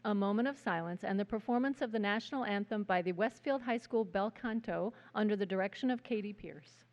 a moment of silence, and the performance of the national anthem by the Westfield High School Bel Canto under the direction of Katie Pierce.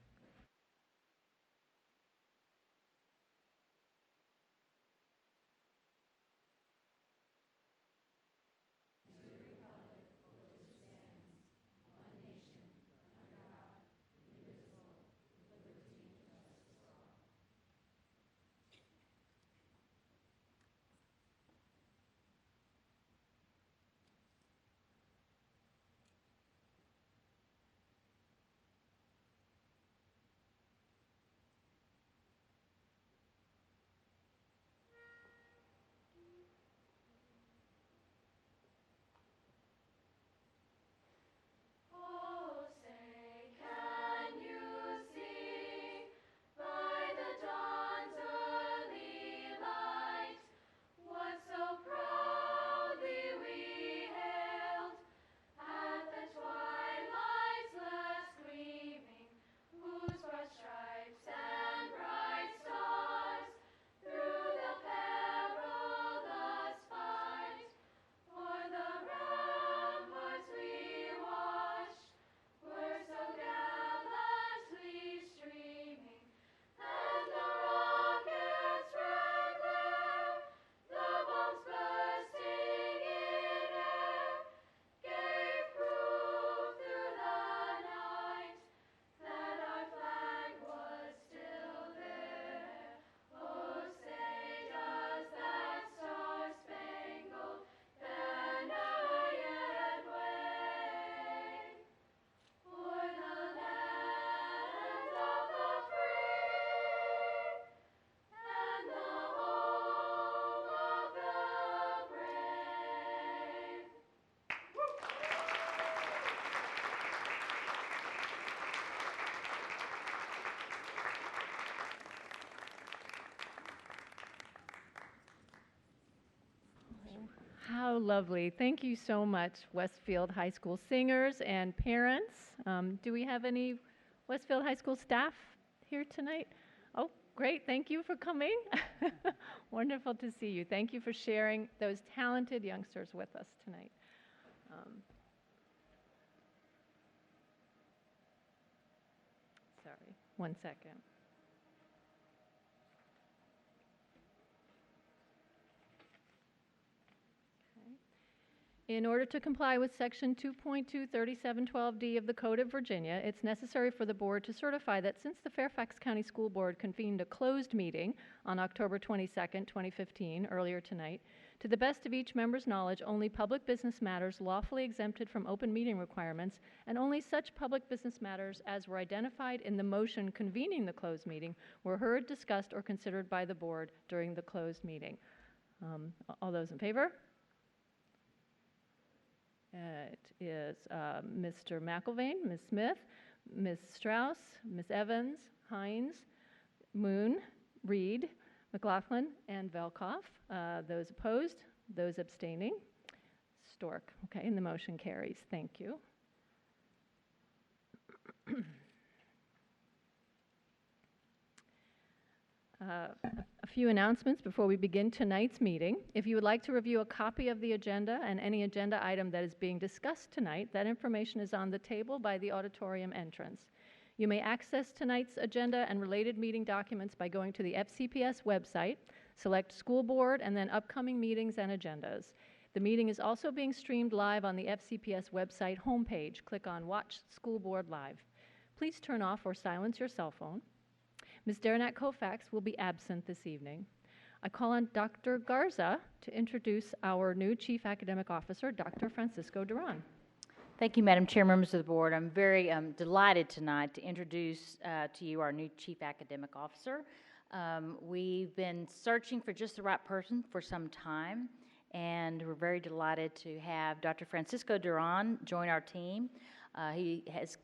How lovely. Thank you so much, Westfield High School singers and parents. Do we have any Westfield High School staff here tonight? Oh, great. Thank you for coming. Wonderful to see you. Thank you for sharing those talented youngsters with us tonight. Sorry, 1 second. In order to comply with Section 2.23712D of the Code of Virginia, it's necessary for the board to certify that since the Fairfax County School Board convened a closed meeting on October 22nd, 2015, earlier tonight, to the best of each member's knowledge, only public business matters lawfully exempted from open meeting requirements and only such public business matters as were identified in the motion convening the closed meeting were heard, discussed, or considered by the board during the closed meeting. All those in favor? It is Mr. McIlvain, Ms. Smith, Ms. Strauss, Ms. Evans, Hines, Moon, Reed, McLaughlin, and Velkoff. Those opposed, those abstaining. Stork. Okay, and the motion carries. Thank you. A few announcements before we begin tonight's meeting. If you would like to review a copy of the agenda and any agenda item that is being discussed tonight, that information is on the table by the auditorium entrance. You may access tonight's agenda and related meeting documents by going to the FCPS website, select School Board, and then Upcoming Meetings and Agendas. The meeting is also being streamed live on the FCPS website homepage. Click on Watch School Board Live. Please turn off or silence your cell phone. Ms. Derenak Koufax will be absent this evening. I call on Dr. Garza to introduce our new Chief Academic Officer, Dr. Francisco Duran. Thank you, Madam Chair, members of the board. I'm very delighted tonight to introduce to you our new Chief Academic Officer. We've been searching for just the right person for some time, and we're very delighted to have Dr. Francisco Duran join our team. He has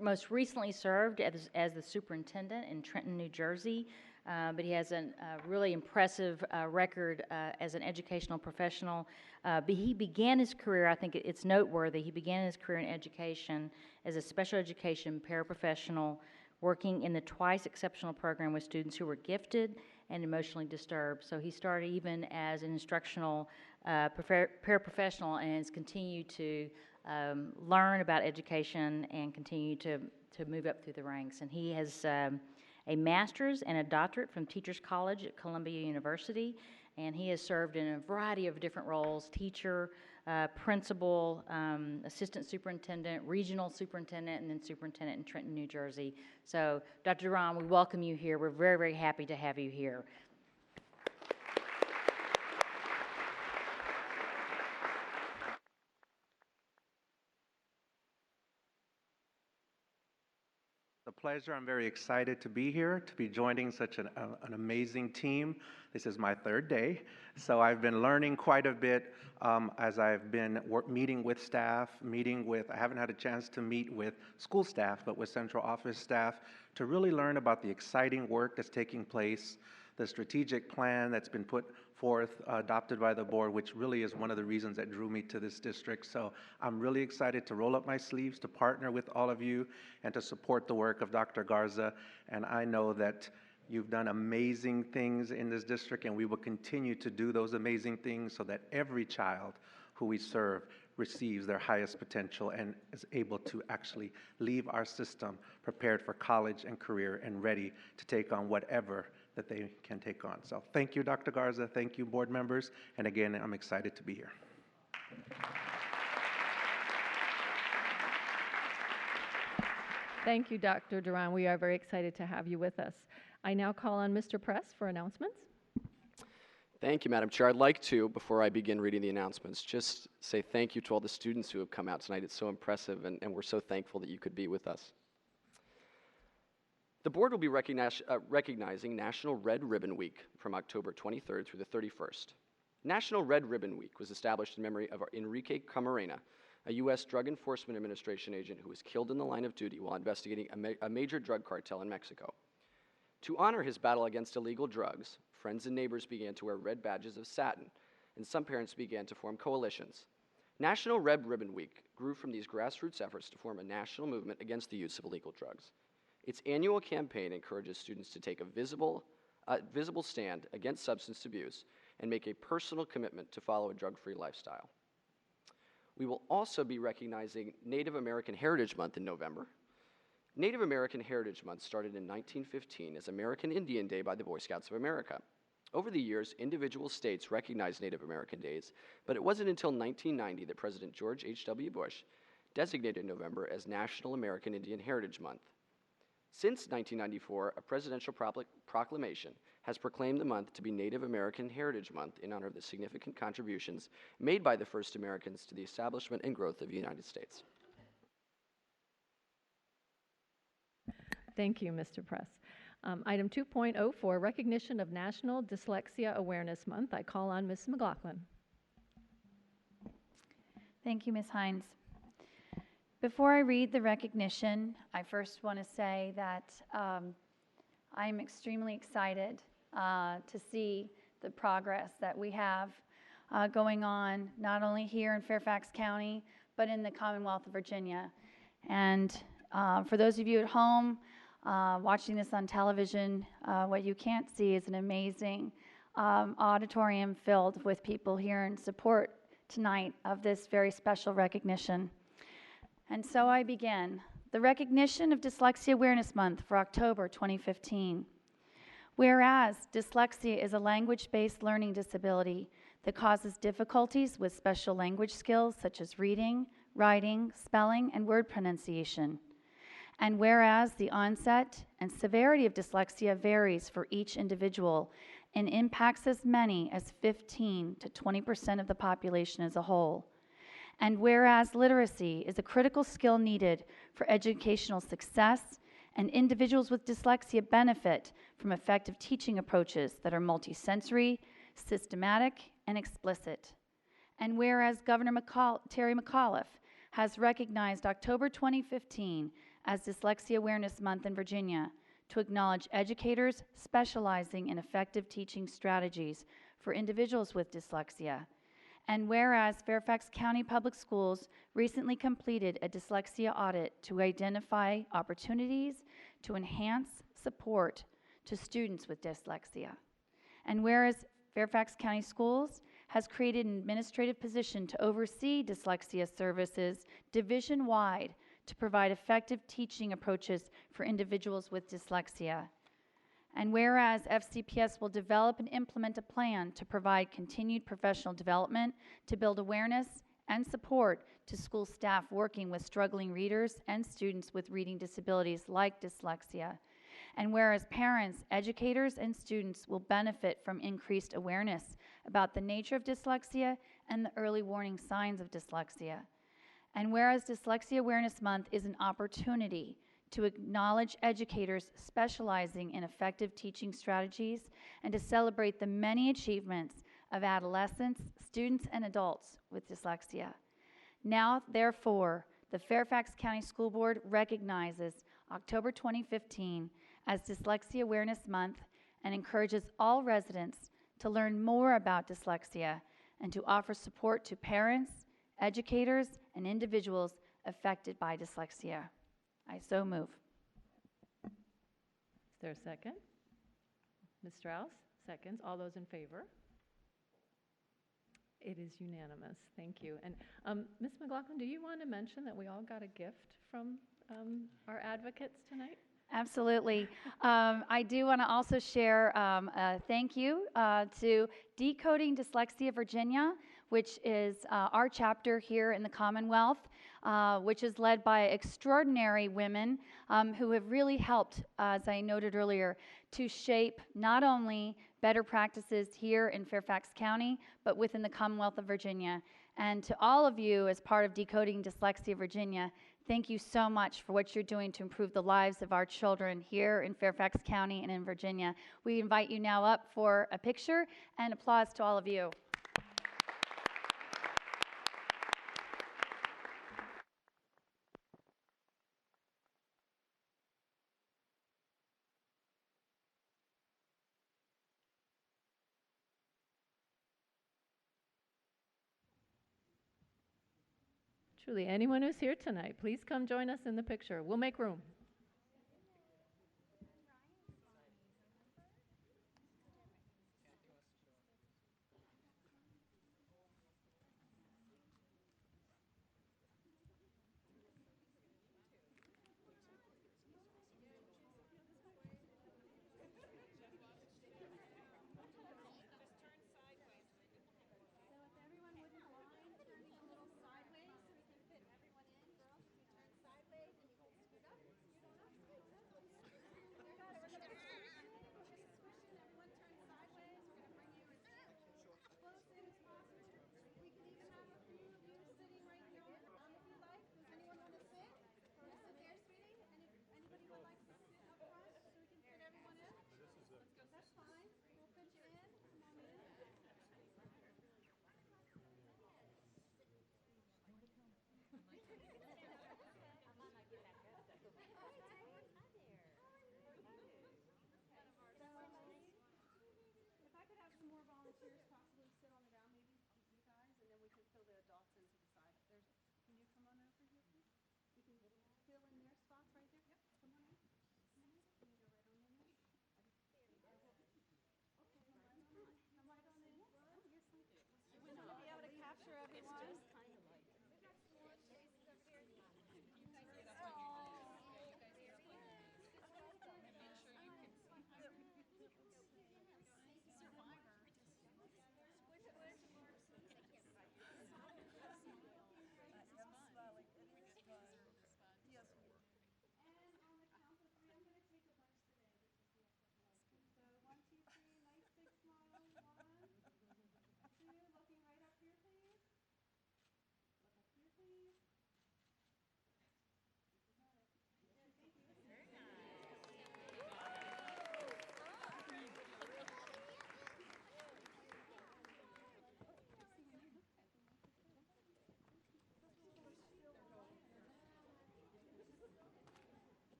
most recently served as the superintendent in Trenton, New Jersey, but he has a really impressive record as an educational professional. But he began his career, I think it's noteworthy, he began his career in education as a special education paraprofessional working in the Twice Exceptional program with students who were gifted and emotionally disturbed. So he started even as an instructional paraprofessional and has continued to learn about education and continue to move up through the ranks. And he has a master's and a doctorate from Teachers College at Columbia University, and he has served in a variety of different roles: teacher, principal, assistant superintendent, regional superintendent, and then superintendent in Trenton, New Jersey. So, Dr. Duran, we welcome you here. We're very, very happy to have you here. It's a pleasure. I'm very excited to be here, to be joining such an amazing team. This is my third day, so I've been learning quite a bit as I've been meeting with staff, I haven't had a chance to meet with school staff, but with central office staff, to really learn about the exciting work that's taking place, the strategic plan that's been put forth, adopted by the board, which really is one of the reasons that drew me to this district. So I'm really excited to roll up my sleeves, to partner with all of you, and to support the work of Dr. Garza. And I know that you've done amazing things in this district, and we will continue to do those amazing things so that every child who we serve receives their highest potential and is able to actually leave our system prepared for college and career and ready to take on whatever that they can take on. So thank you, Dr. Garza. Thank you, board members. And again, I'm excited to be here. Thank you, Dr. Duran. We are very excited to have you with us. I now call on Mr. Press for announcements. Thank you, Madam Chair. I'd like to, before I begin reading the announcements, just say thank you to all the students who have come out tonight. It's so impressive, and we're so thankful that you could be with us. The board will be recognizing National Red Ribbon Week from October 23rd through the 31st. National Red Ribbon Week was established in memory of Enrique Camarena, a U.S. Drug Enforcement Administration agent who was killed in the line of duty while investigating a major drug cartel in Mexico. To honor his battle against illegal drugs, friends and neighbors began to wear red badges of satin, and some parents began to form coalitions. National Red Ribbon Week grew from these grassroots efforts to form a national movement against the use of illegal drugs. Its annual campaign encourages students to take a visible stand against substance abuse and make a personal commitment to follow a drug-free lifestyle. We will also be recognizing Native American Heritage Month in November. Native American Heritage Month started in 1915 as American Indian Day by the Boy Scouts of America. Over the years, individual states recognized Native American days, but it wasn't until 1990 that President George H.W. Bush designated November as National American Indian Heritage Month. Since 1994, a presidential proclamation has proclaimed the month to be Native American Heritage Month in honor of the significant contributions made by the first Americans to the establishment and growth of the United States. Thank you, Mr. Press. Item 2.04, recognition of National Dyslexia Awareness Month. I call on Ms. McLaughlin. Thank you, Ms. Hines. Before I read the recognition, I first want to say that I'm extremely excited to see the progress that we have going on, not only here in Fairfax County, but in the Commonwealth of Virginia. And for those of you at home watching this on television, what you can't see is an amazing auditorium filled with people here in support tonight of this very special recognition. And so I begin. The recognition of Dyslexia Awareness Month for October 2015. Whereas dyslexia is a language-based learning disability that causes difficulties with special language skills such as reading, writing, spelling, and word pronunciation. And whereas the onset and severity of dyslexia varies for each individual and impacts as many as 15 to 20% of the population as a whole. And whereas literacy is a critical skill needed for educational success, and individuals with dyslexia benefit from effective teaching approaches that are multisensory, systematic, and explicit. And whereas Governor Terry McAuliffe has recognized October 2015 as Dyslexia Awareness Month in Virginia to acknowledge educators specializing in effective teaching strategies for individuals with dyslexia. And whereas Fairfax County Public Schools recently completed a dyslexia audit to identify opportunities to enhance support to students with dyslexia. And whereas Fairfax County Schools has created an administrative position to oversee dyslexia services division-wide to provide effective teaching approaches for individuals with dyslexia. And whereas FCPS will develop and implement a plan to provide continued professional development to build awareness and support to school staff working with struggling readers and students with reading disabilities like dyslexia. And whereas parents, educators, and students will benefit from increased awareness about the nature of dyslexia and the early warning signs of dyslexia. And whereas Dyslexia Awareness Month is an opportunity to acknowledge educators specializing in effective teaching strategies and to celebrate the many achievements of adolescents, students, and adults with dyslexia. Now, therefore, the Fairfax County School Board recognizes October 2015 as Dyslexia Awareness Month and encourages all residents to learn more about dyslexia and to offer support to parents, educators, and individuals affected by dyslexia. I so move. Is there a second? Ms. Strauss, seconds. All those in favor? It is unanimous. Thank you. And Ms. McLaughlin, do you want to mention that we all got a gift from our advocates tonight? Absolutely. I do want to also share a thank you to Decoding Dyslexia Virginia, which is our chapter here in the Commonwealth, which is led by extraordinary women who have really helped, as I noted earlier, to shape not only better practices here in Fairfax County, but within the Commonwealth of Virginia. And to all of you, as part of Decoding Dyslexia Virginia, thank you so much for what you're doing to improve the lives of our children here in Fairfax County and in Virginia. We invite you now up for a picture, and applause to all of you. Truly, anyone who's here tonight, please come join us in the picture. We'll make room.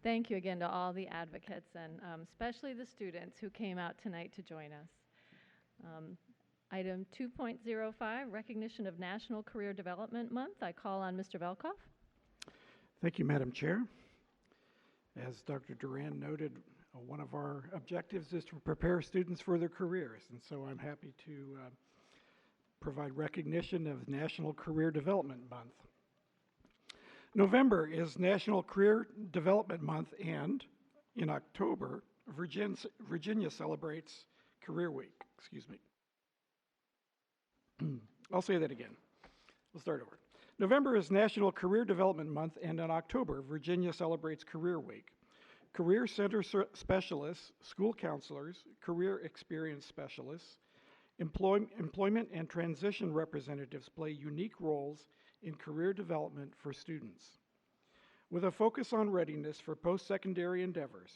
Thank you again to all the advocates and especially the students who came out tonight to join us. Item 2.05, recognition of National Career Development Month. I call on Mr. Velkoff. Thank you, Madam Chair. As Dr. Duran noted, one of our objectives is to prepare students for their careers, and so I'm happy to provide recognition of National Career Development Month. November is National Career Development Month, and in October, Virginia celebrates Career Week. Excuse me. I'll say that again. We'll start over. November is National Career Development Month, and in October, Virginia celebrates Career Week. Career Center specialists, school counselors, career experience specialists, employment and transition representatives play unique roles in career development for students. With a focus on readiness for post-secondary endeavors,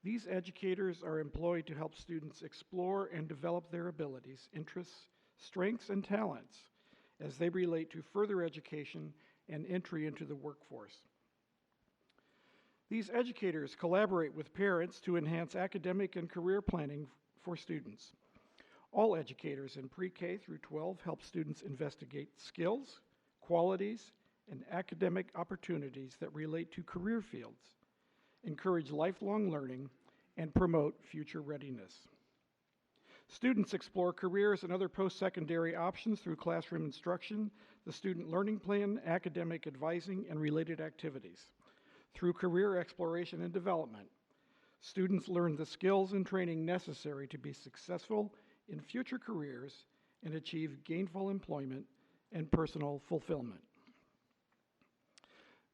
these educators are employed to help students explore and develop their abilities, interests, strengths, and talents as they relate to further education and entry into the workforce. These educators collaborate with parents to enhance academic and career planning for students. All educators in pre-K through 12 help students investigate skills, qualities, and academic opportunities that relate to career fields, encourage lifelong learning, and promote future readiness. Students explore careers and other post-secondary options through classroom instruction, the student learning plan, academic advising, and related activities. Through career exploration and development, students learn the skills and training necessary to be successful in future careers and achieve gainful employment and personal fulfillment.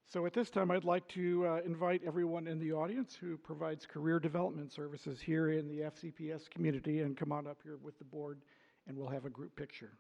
So at this time, I'd like to invite everyone in the audience who provides career development services here in the FCPS community and come on up here with the board, and we'll have a group picture.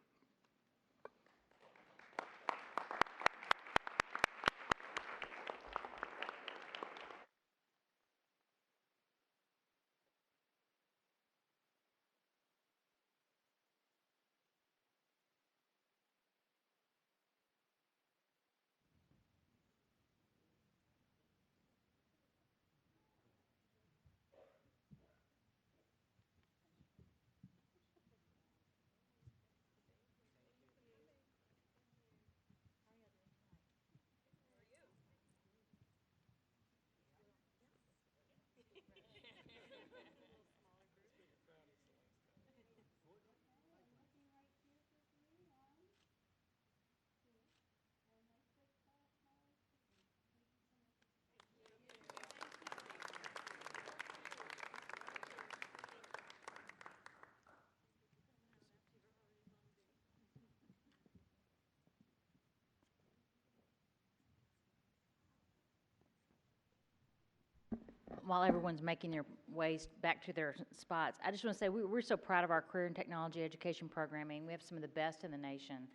While everyone's making their ways back to their spots, I just want to say we're so proud of our career and technology education programming. We have some of the best in the nation.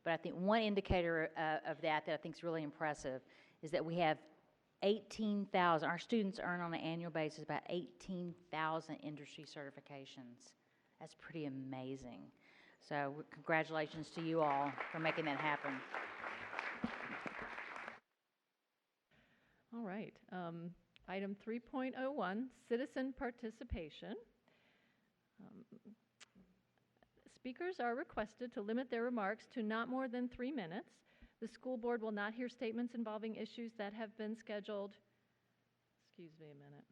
But I think one indicator of that I think is really impressive is that we have 18,000, our students earn on an annual basis about 18,000 industry certifications. That's pretty amazing. So congratulations to you all for making that happen. All right. Item 3.01, citizen participation. Speakers are requested to limit their remarks to not more than 3 minutes. The school board will not hear statements involving issues that have been scheduled. Excuse me a minute.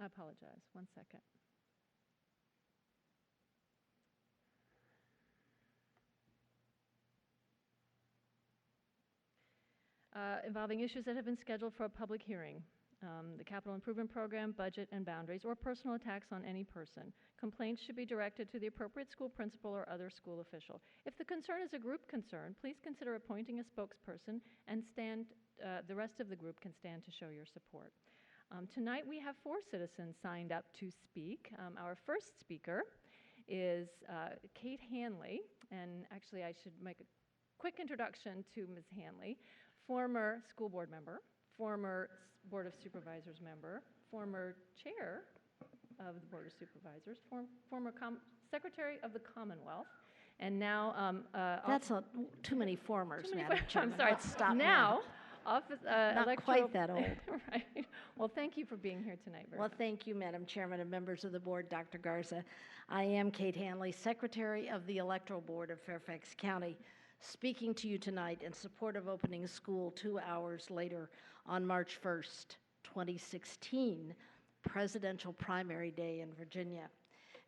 I apologize. 1 second. Involving issues that have been scheduled for a public hearing. The capital improvement program, budget and boundaries, or personal attacks on any person. Complaints should be directed to the appropriate school principal or other school official. If the concern is a group concern, please consider appointing a spokesperson, and the rest of the group can stand to show your support. Tonight we have 4 citizens signed up to speak. Our first speaker is Kate Hanley, and actually I should make a quick introduction to Ms. Hanley. Former school board member, former Board of Supervisors member, former chair of the Board of Supervisors, former Secretary of the Commonwealth, And now, That's too many formers, too many Madam I'm Chairman. sorry. Let's stop Now, office, Not electoral. quite that old. Right. Well, thank you for being here tonight. Very Well, much. thank you, Madam Chairman and members of the board, Dr. Garza. I am Kate Hanley, Secretary of the Electoral Board of Fairfax County, speaking to you tonight in support of opening school 2 hours later on March 1st, 2016, Presidential Primary Day in Virginia.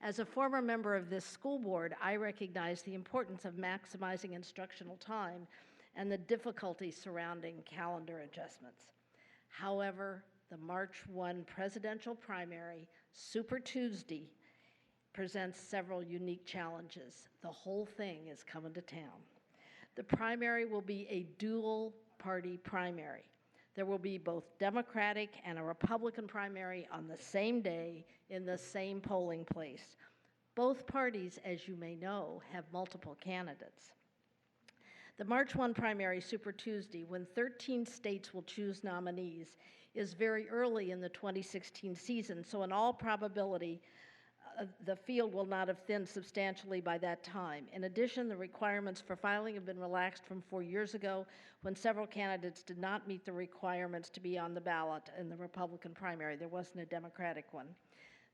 As a former member of this school board, I recognize the importance of maximizing instructional time and the difficulties surrounding calendar adjustments. However, the March 1 presidential primary, Super Tuesday, presents several unique challenges. The whole thing is coming to town. The primary will be a dual-party primary. There will be both Democratic and a Republican primary on the same day in the same polling place. Both parties, as you may know, have multiple candidates. The March 1 primary, Super Tuesday, when 13 states will choose nominees, is very early in the 2016 season, so in all probability, the field will not have thinned substantially by that time. In addition, the requirements for filing have been relaxed from 4 years ago when several candidates did not meet the requirements to be on the ballot in the Republican primary. There wasn't a Democratic one.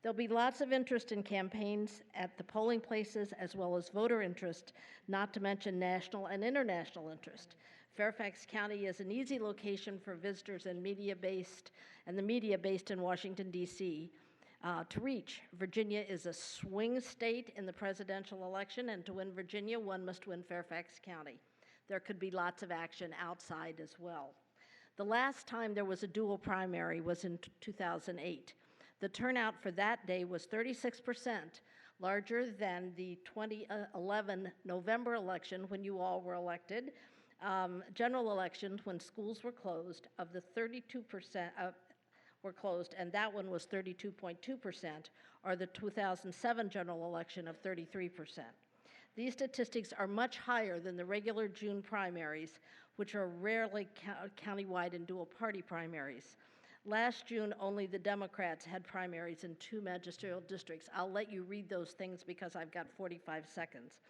There'll be lots of interest in campaigns at the polling places as well as voter interest, not to mention national and international interest. Fairfax County is an easy location for visitors and the media based in Washington, D.C. To reach. Virginia is a swing state in the presidential election, and to win Virginia, one must win Fairfax County. There could be lots of action outside as well. The last time there was a dual primary was in 2008. The turnout for that day was 36%, larger than the 2011 November election when you all were elected, general elections when schools were closed. Of the 32% were closed, and that one was 32.2%, or the 2007 general election of 33%. These statistics are much higher than the regular June primaries, which are rarely countywide and dual-party primaries. Last June, only the Democrats had primaries in 2 magisterial districts. I'll let you read those things because I've got 45 seconds.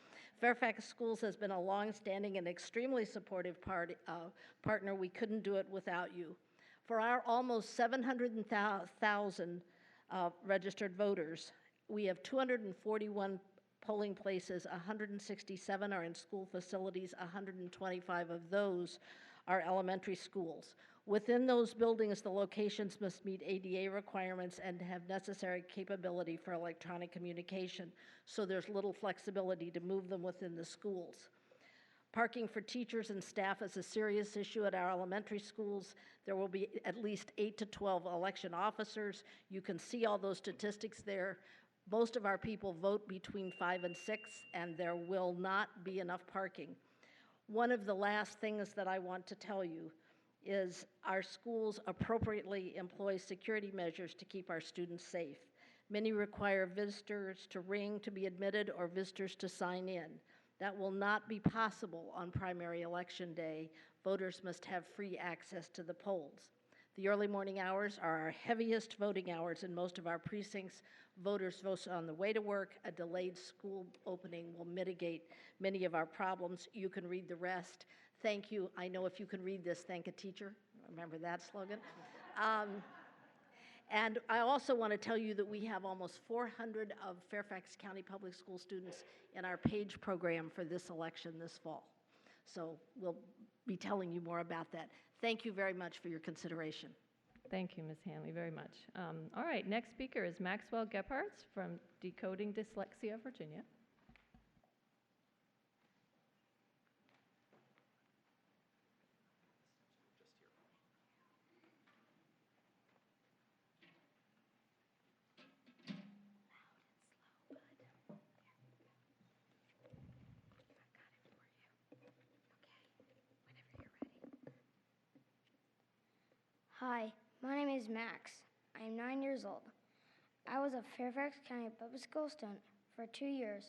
Fairfax Schools has been a long-standing and extremely supportive partner. We couldn't do it without you. For our almost 700,000 registered voters, we have 241 polling places, 167 are in school facilities, 125 of those are elementary schools. Within those buildings, the locations must meet ADA requirements and have necessary capability for electronic communication, so there's little flexibility to move them within the schools. Parking for teachers and staff is a serious issue at our elementary schools. There will be at least 8 to 12 election officers. You can see all those statistics there. Most of our people vote between 5 and 6, and there will not be enough parking. One of the last things that I want to tell you is our schools appropriately employ security measures to keep our students safe. Many require visitors to ring to be admitted or visitors to sign in. That will not be possible on primary election day. Voters must have free access to the polls. The early morning hours are our heaviest voting hours in most of our precincts. Voters vote on the way to work. A delayed school opening will mitigate many of our problems. You can read the rest. Thank you. I know if you can read this, thank a teacher. Remember that slogan? And I also want to tell you that we have almost 400 of Fairfax County Public School students in our PAGE program for this election this fall. So we'll be telling you more about that. Thank you very much for your consideration. Thank you, Ms. Hanley, very much. All right, next speaker is Maxwell Gephardt from Decoding Dyslexia, Virginia. Hi, my name is Max. I am 9 years old. I was a Fairfax County Public School student for 2 years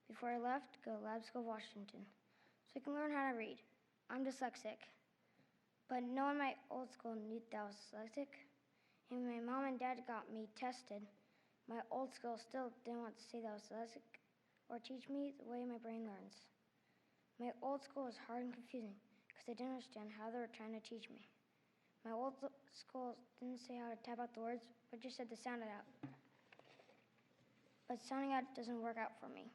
before I left to go to Lab School, Washington, so I can learn how to read. I'm dyslexic, but no one in my old school knew that I was dyslexic, and when my mom and dad got me tested, my old school still didn't want to say that I was dyslexic or teach me the way my brain learns. My old school was hard and confusing because I didn't understand how they were trying to teach me. My old school didn't say how to type out the words, but just said to sound it out. But sounding out doesn't work out for me.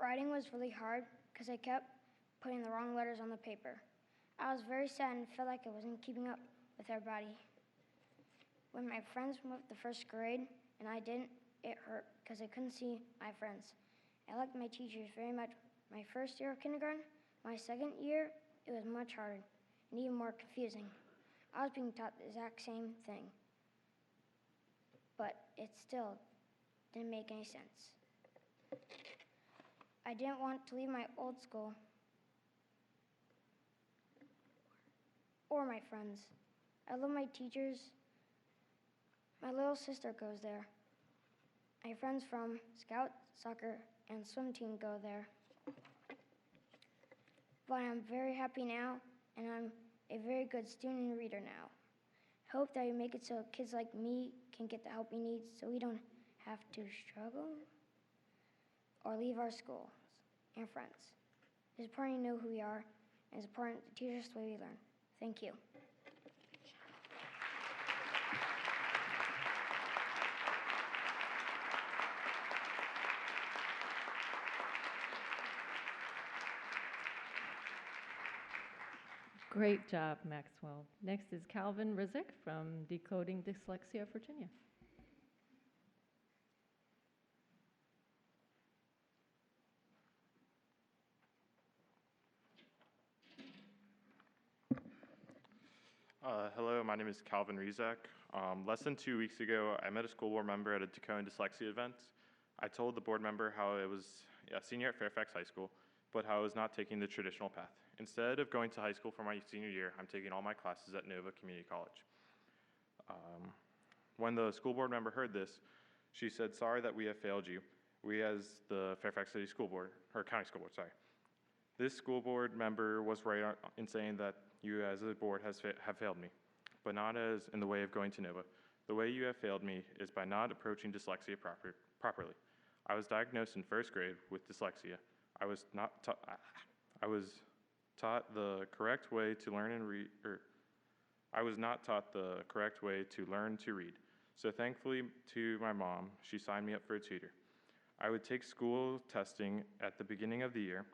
Writing was really hard because I kept putting the wrong letters on the paper. I was very sad and felt like I wasn't keeping up with everybody. When my friends moved to first grade and I didn't, it hurt because I couldn't see my friends. I liked my teachers very much. My first year of kindergarten, my second year, it was much harder and even more confusing. I was being taught the exact same thing, but it still didn't make any sense. I didn't want to leave my old school or my friends. I love my teachers. My little sister goes there. My friends from Scout, soccer, and swim team go there. But I'm very happy now, and I'm a very good student and reader now. Hope that we make it so kids like me can get the help we need so we don't have to struggle or leave our schools and friends. It's important to know who we are, and it's important to teach us the way we learn. Thank you. Great job, Maxwell. Next is Calvin Rizek from Decoding Dyslexia, Virginia. Hello, my name is Calvin Rizek. Less than 2 weeks ago, I met a school board member at a Decoding Dyslexia event. I told the board member how I was a senior at Fairfax High School, but how I was not taking the traditional path. Instead of going to high school for my senior year, I'm taking all my classes at Nova Community College. When the school board member heard this, she said, "Sorry that we have failed you. We as the Fairfax City School Board, or County School Board, sorry. This school board member was right in saying that you as a board have failed me, but not as in the way of going to Nova. The way you have failed me is by not approaching dyslexia properly. I was diagnosed in first grade with dyslexia. I was taught the correct way to learn and read, I was not taught the correct way to learn to read. So thankfully to my mom, she signed me up for a tutor. I would take school testing at the beginning of the year,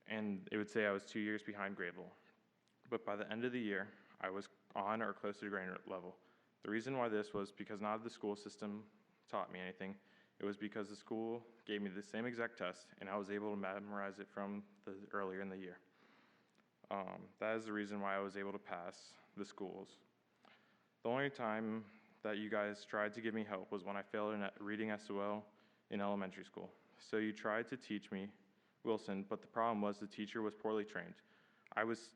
and it would say I was 2 years behind grade level. But by the end of the year, I was on or close to grade level. The reason why this was because none of the school system taught me anything. It was because the school gave me the same exact test, and I was able to memorize it from earlier in the year. That is the reason why I was able to pass the schools. The only time that you guys tried to give me help was when I failed in reading SOL in elementary school. So you tried to teach me Wilson, but the problem was the teacher was poorly trained. I was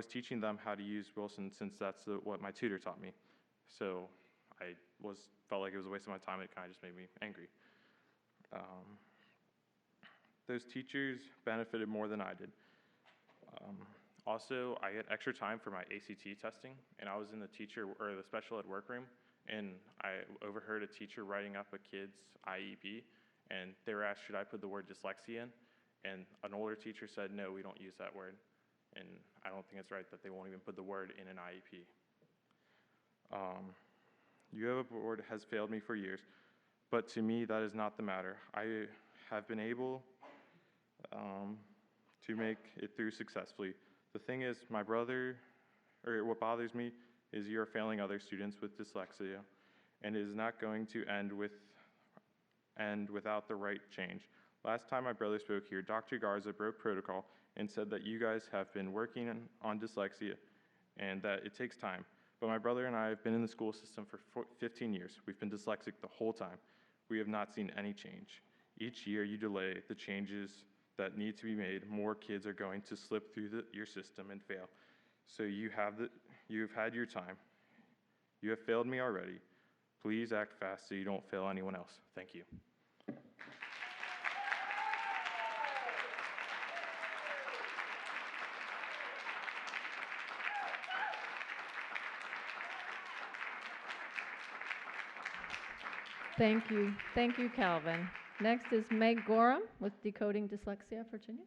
teaching them how to use Wilson since that's what my tutor taught me. So I felt like it was a waste of my time. It kind of just made me angry. Those teachers benefited more than I did. Also, I had extra time for my ACT testing, and I was in the special ed workroom, and I overheard a teacher writing up a kid's IEP, and they were asked, should I put the word dyslexia in? And an older teacher said, no, we don't use that word. And I don't think it's right that they won't even put the word in an IEP. You have a board has failed me for years, but to me, that is not the matter. I have been able to make it through successfully. The thing is, what bothers me is you're failing other students with dyslexia, and it is not going to end without the right change. Last time my brother spoke here, Dr. Garza broke protocol and said that you guys have been working on dyslexia and that it takes time. But my brother and I have been in the school system for 15 years. We've been dyslexic the whole time. We have not seen any change. Each year you delay the changes that need to be made, more kids are going to slip through your system and fail. So you've had your time. You have failed me already. Please act fast so you don't fail anyone else. Thank you. Thank you. Thank you, Calvin. Next is Meg Gorham with Decoding Dyslexia, Virginia.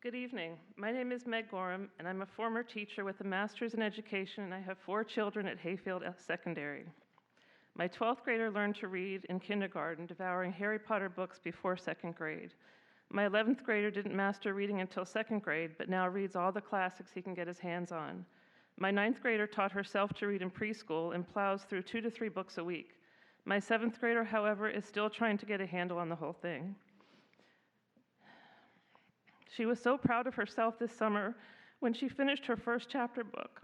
Good evening. My name is Meg Gorham, and I'm a former teacher with a master's in education, and I have 4 children at Hayfield Secondary. My 12th grader learned to read in kindergarten, devouring Harry Potter books before 2nd grade. My 11th grader didn't master reading until 2nd grade, but now reads all the classics he can get his hands on. My 9th grader taught herself to read in preschool and plows through 2 to 3 books a week. My 7th grader, however, is still trying to get a handle on the whole thing. She was so proud of herself this summer when she finished her first chapter book.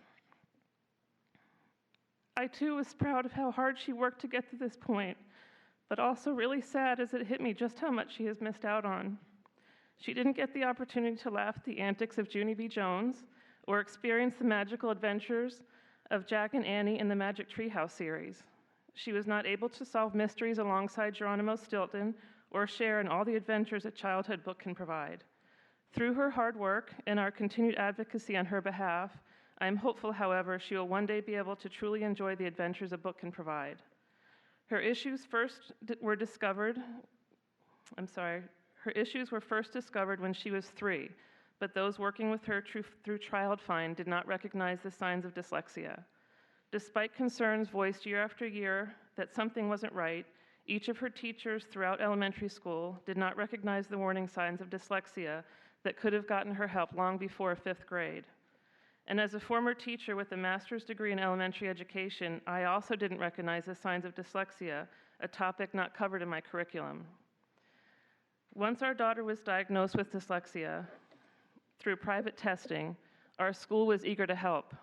I too was proud of how hard she worked to get to this point, but also really sad as it hit me just how much she has missed out on. She didn't get the opportunity to laugh at the antics of Junie B. Jones or experience the magical adventures of Jack and Annie in the Magic Treehouse series. She was not able to solve mysteries alongside Geronimo Stilton or share in all the adventures a childhood book can provide. Through her hard work and our continued advocacy on her behalf, I am hopeful, however, she will one day be able to truly enjoy the adventures a book can provide. Her issues were first discovered when she was 3, but those working with her through Childfind did not recognize the signs of dyslexia. Despite concerns voiced year after year that something wasn't right, each of her teachers throughout elementary school did not recognize the warning signs of dyslexia that could have gotten her help long before 5th grade. And as a former teacher with a master's degree in elementary education, I also didn't recognize the signs of dyslexia, a topic not covered in my curriculum. Once our daughter was diagnosed with dyslexia through private testing, our school was eager to help.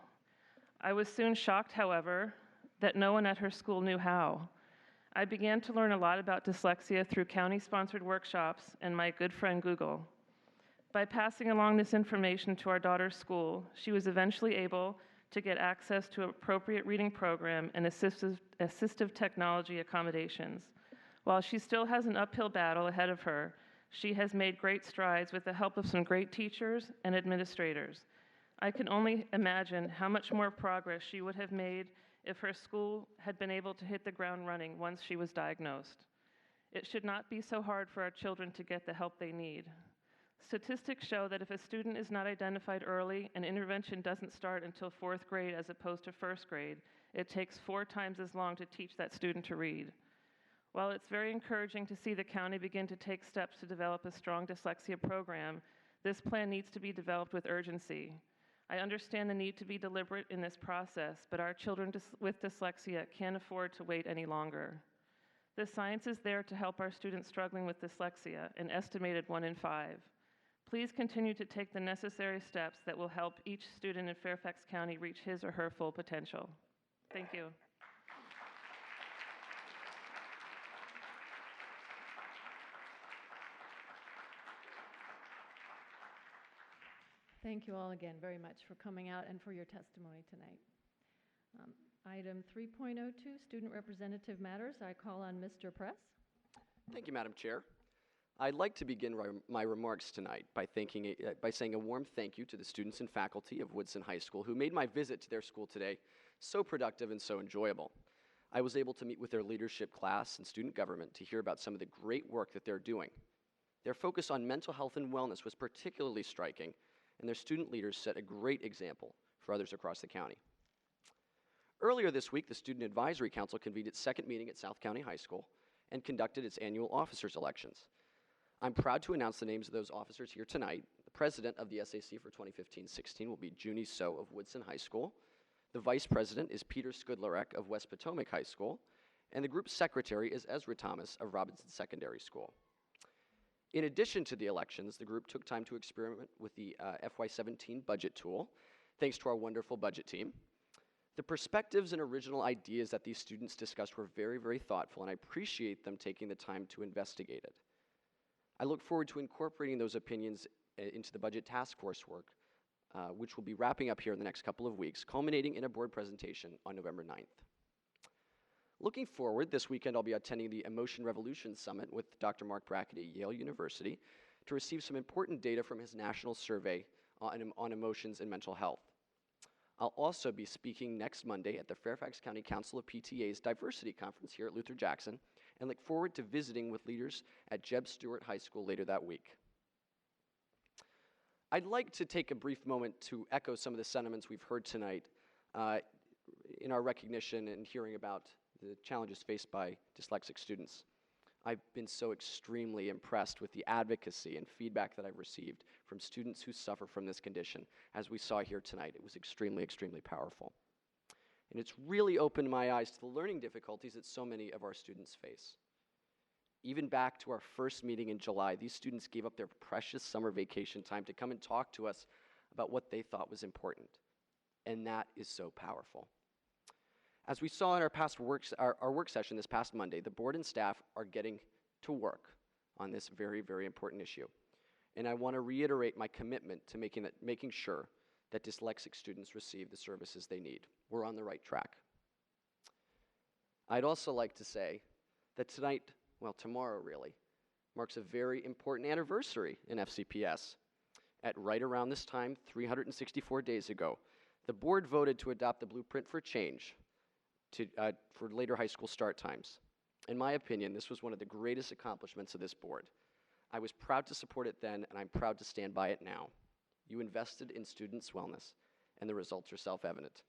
I was soon shocked, however, that no one at her school knew how. I began to learn a lot about dyslexia through county-sponsored workshops and my good friend Google. By passing along this information to our daughter's school, she was eventually able to get access to an appropriate reading program and assistive technology accommodations. While she still has an uphill battle ahead of her, she has made great strides with the help of some great teachers and administrators. I can only imagine how much more progress she would have made if her school had been able to hit the ground running once she was diagnosed. It should not be so hard for our children to get the help they need. Statistics show that if a student is not identified early and intervention doesn't start until 4th grade as opposed to 1st grade, it takes 4 times as long to teach that student to read. While it's very encouraging to see the county begin to take steps to develop a strong dyslexia program, this plan needs to be developed with urgency. I understand the need to be deliberate in this process, but our children with dyslexia can't afford to wait any longer. The science is there to help our students struggling with dyslexia, an estimated 1 in 5. Please continue to take the necessary steps that will help each student in Fairfax County reach his or her full potential. Thank you. Thank you all again very much for coming out and for your testimony tonight. Item 3.02, Student Representative Matters. I call on Mr. Press. Thank you, Madam Chair. I'd like to begin my remarks tonight by saying a warm thank you to the students and faculty of Woodson High School who made my visit to their school today so productive and so enjoyable. I was able to meet with their leadership class and student government to hear about some of the great work that they're doing. Their focus on mental health and wellness was particularly striking, and their student leaders set a great example for others across the county. Earlier this week, the Student Advisory Council convened its 2nd meeting at South County High School and conducted its annual officers' elections. I'm proud to announce the names of those officers here tonight. The president of the SAC for 2015-16 will be Junie So of Woodson High School. The vice president is Peter Skudlarek of West Potomac High School. And the group secretary is Ezra Thomas of Robinson Secondary School. In addition to the elections, the group took time to experiment with the FY17 budget tool, thanks to our wonderful budget team. The perspectives and original ideas that these students discussed were very, very thoughtful, and I appreciate them taking the time to investigate it. I look forward to incorporating those opinions into the budget task force work, which will be wrapping up here in the next couple of weeks, culminating in a board presentation on November 9th. Looking forward, this weekend I'll be attending the Emotion Revolution Summit with Dr. Mark Brackett at Yale University to receive some important data from his national survey on emotions and mental health. I'll also be speaking next Monday at the Fairfax County Council of PTA's Diversity Conference here at Luther Jackson, and look forward to visiting with leaders at Jeb Stuart High School later that week. I'd like to take a brief moment to echo some of the sentiments we've heard tonight in our recognition and hearing about the challenges faced by dyslexic students. I've been so extremely impressed with the advocacy and feedback that I've received from students who suffer from this condition. As we saw here tonight, it was extremely, extremely powerful. And it's really opened my eyes to the learning difficulties that so many of our students face. Even back to our first meeting in July, these students gave up their precious summer vacation time to come and talk to us about what they thought was important. And that is so powerful. As we saw in our work session this past Monday, the board and staff are getting to work on this very, very important issue. And I want to reiterate my commitment to making sure that dyslexic students receive the services they need. We're on the right track. I'd also like to say that tonight, well, tomorrow really, marks a very important anniversary in FCPS. At right around this time, 364 days ago, the board voted to adopt the Blueprint for Change for later high school start times. In my opinion, this was one of the greatest accomplishments of this board. I was proud to support it then, and I'm proud to stand by it now. You invested in students' wellness, and the results are self-evident.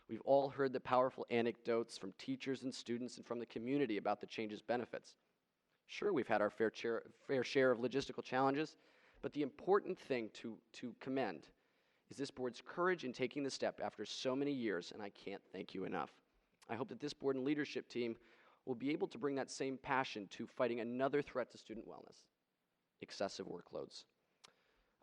We've all heard the powerful anecdotes from teachers and students and from the community about the change's benefits. Sure, we've had our fair share of logistical challenges, but the important thing to commend is this board's courage in taking the step after so many years, and I can't thank you enough. I hope that this board and leadership team will be able to bring that same passion to fighting another threat to student wellness: excessive workloads.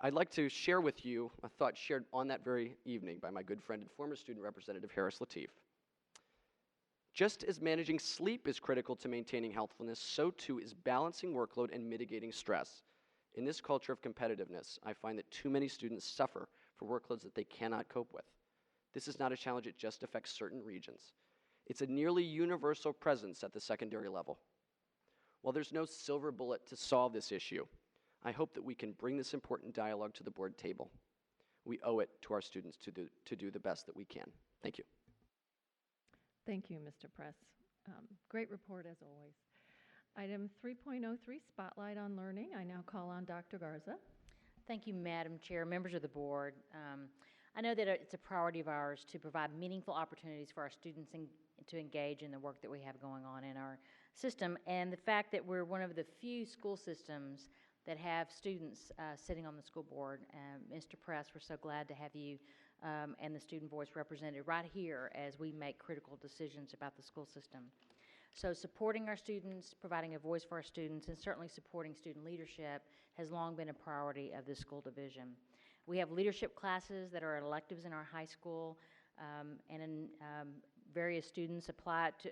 I'd like to share with you a thought shared on that very evening by my good friend and former student representative, Harris Latif. Just as managing sleep is critical to maintaining healthfulness, so too is balancing workload and mitigating stress. In this culture of competitiveness, I find that too many students suffer for workloads that they cannot cope with. This is not a challenge that just affects certain regions. It's a nearly universal presence at the secondary level. While there's no silver bullet to solve this issue, I hope that we can bring this important dialogue to the board table. We owe it to our students to do the best that we can. Thank you. Thank you, Mr. Press. Great report as always. Item 3.03, Spotlight on Learning. I now call on Dr. Garza. Thank you, Madam Chair, members of the board. I know that it's a priority of ours to provide meaningful opportunities for our students to engage in the work that we have going on in our system, and the fact that we're one of the few school systems that have students sitting on the school board. Mr. Press, we're so glad to have you and the student voice represented right here as we make critical decisions about the school system. So supporting our students, providing a voice for our students, and certainly supporting student leadership has long been a priority of this school division. We have leadership classes that are electives in our high school, and various students apply to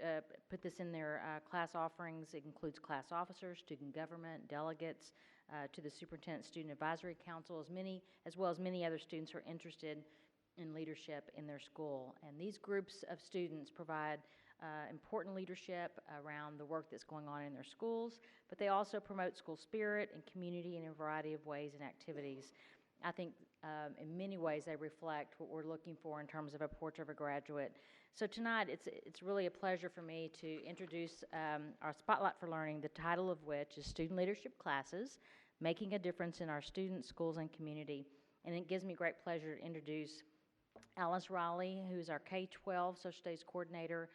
put this in their class offerings. It includes class officers, student government, delegates, to the Superintendent Student Advisory Council, as well as many other students who are interested in leadership in their school. And these groups of students provide important leadership around the work that's going on in their schools, but they also promote school spirit and community in a variety of ways and activities. I think in many ways they reflect what we're looking for in terms of a portrait of a graduate. So tonight it's really a pleasure for me to introduce our Spotlight for Learning, the title of which is Student Leadership Classes, Making a Difference in Our Students, Schools, and Community. And it gives me great pleasure to introduce Alice Riley, who's our K-12 Social Studies Coordinator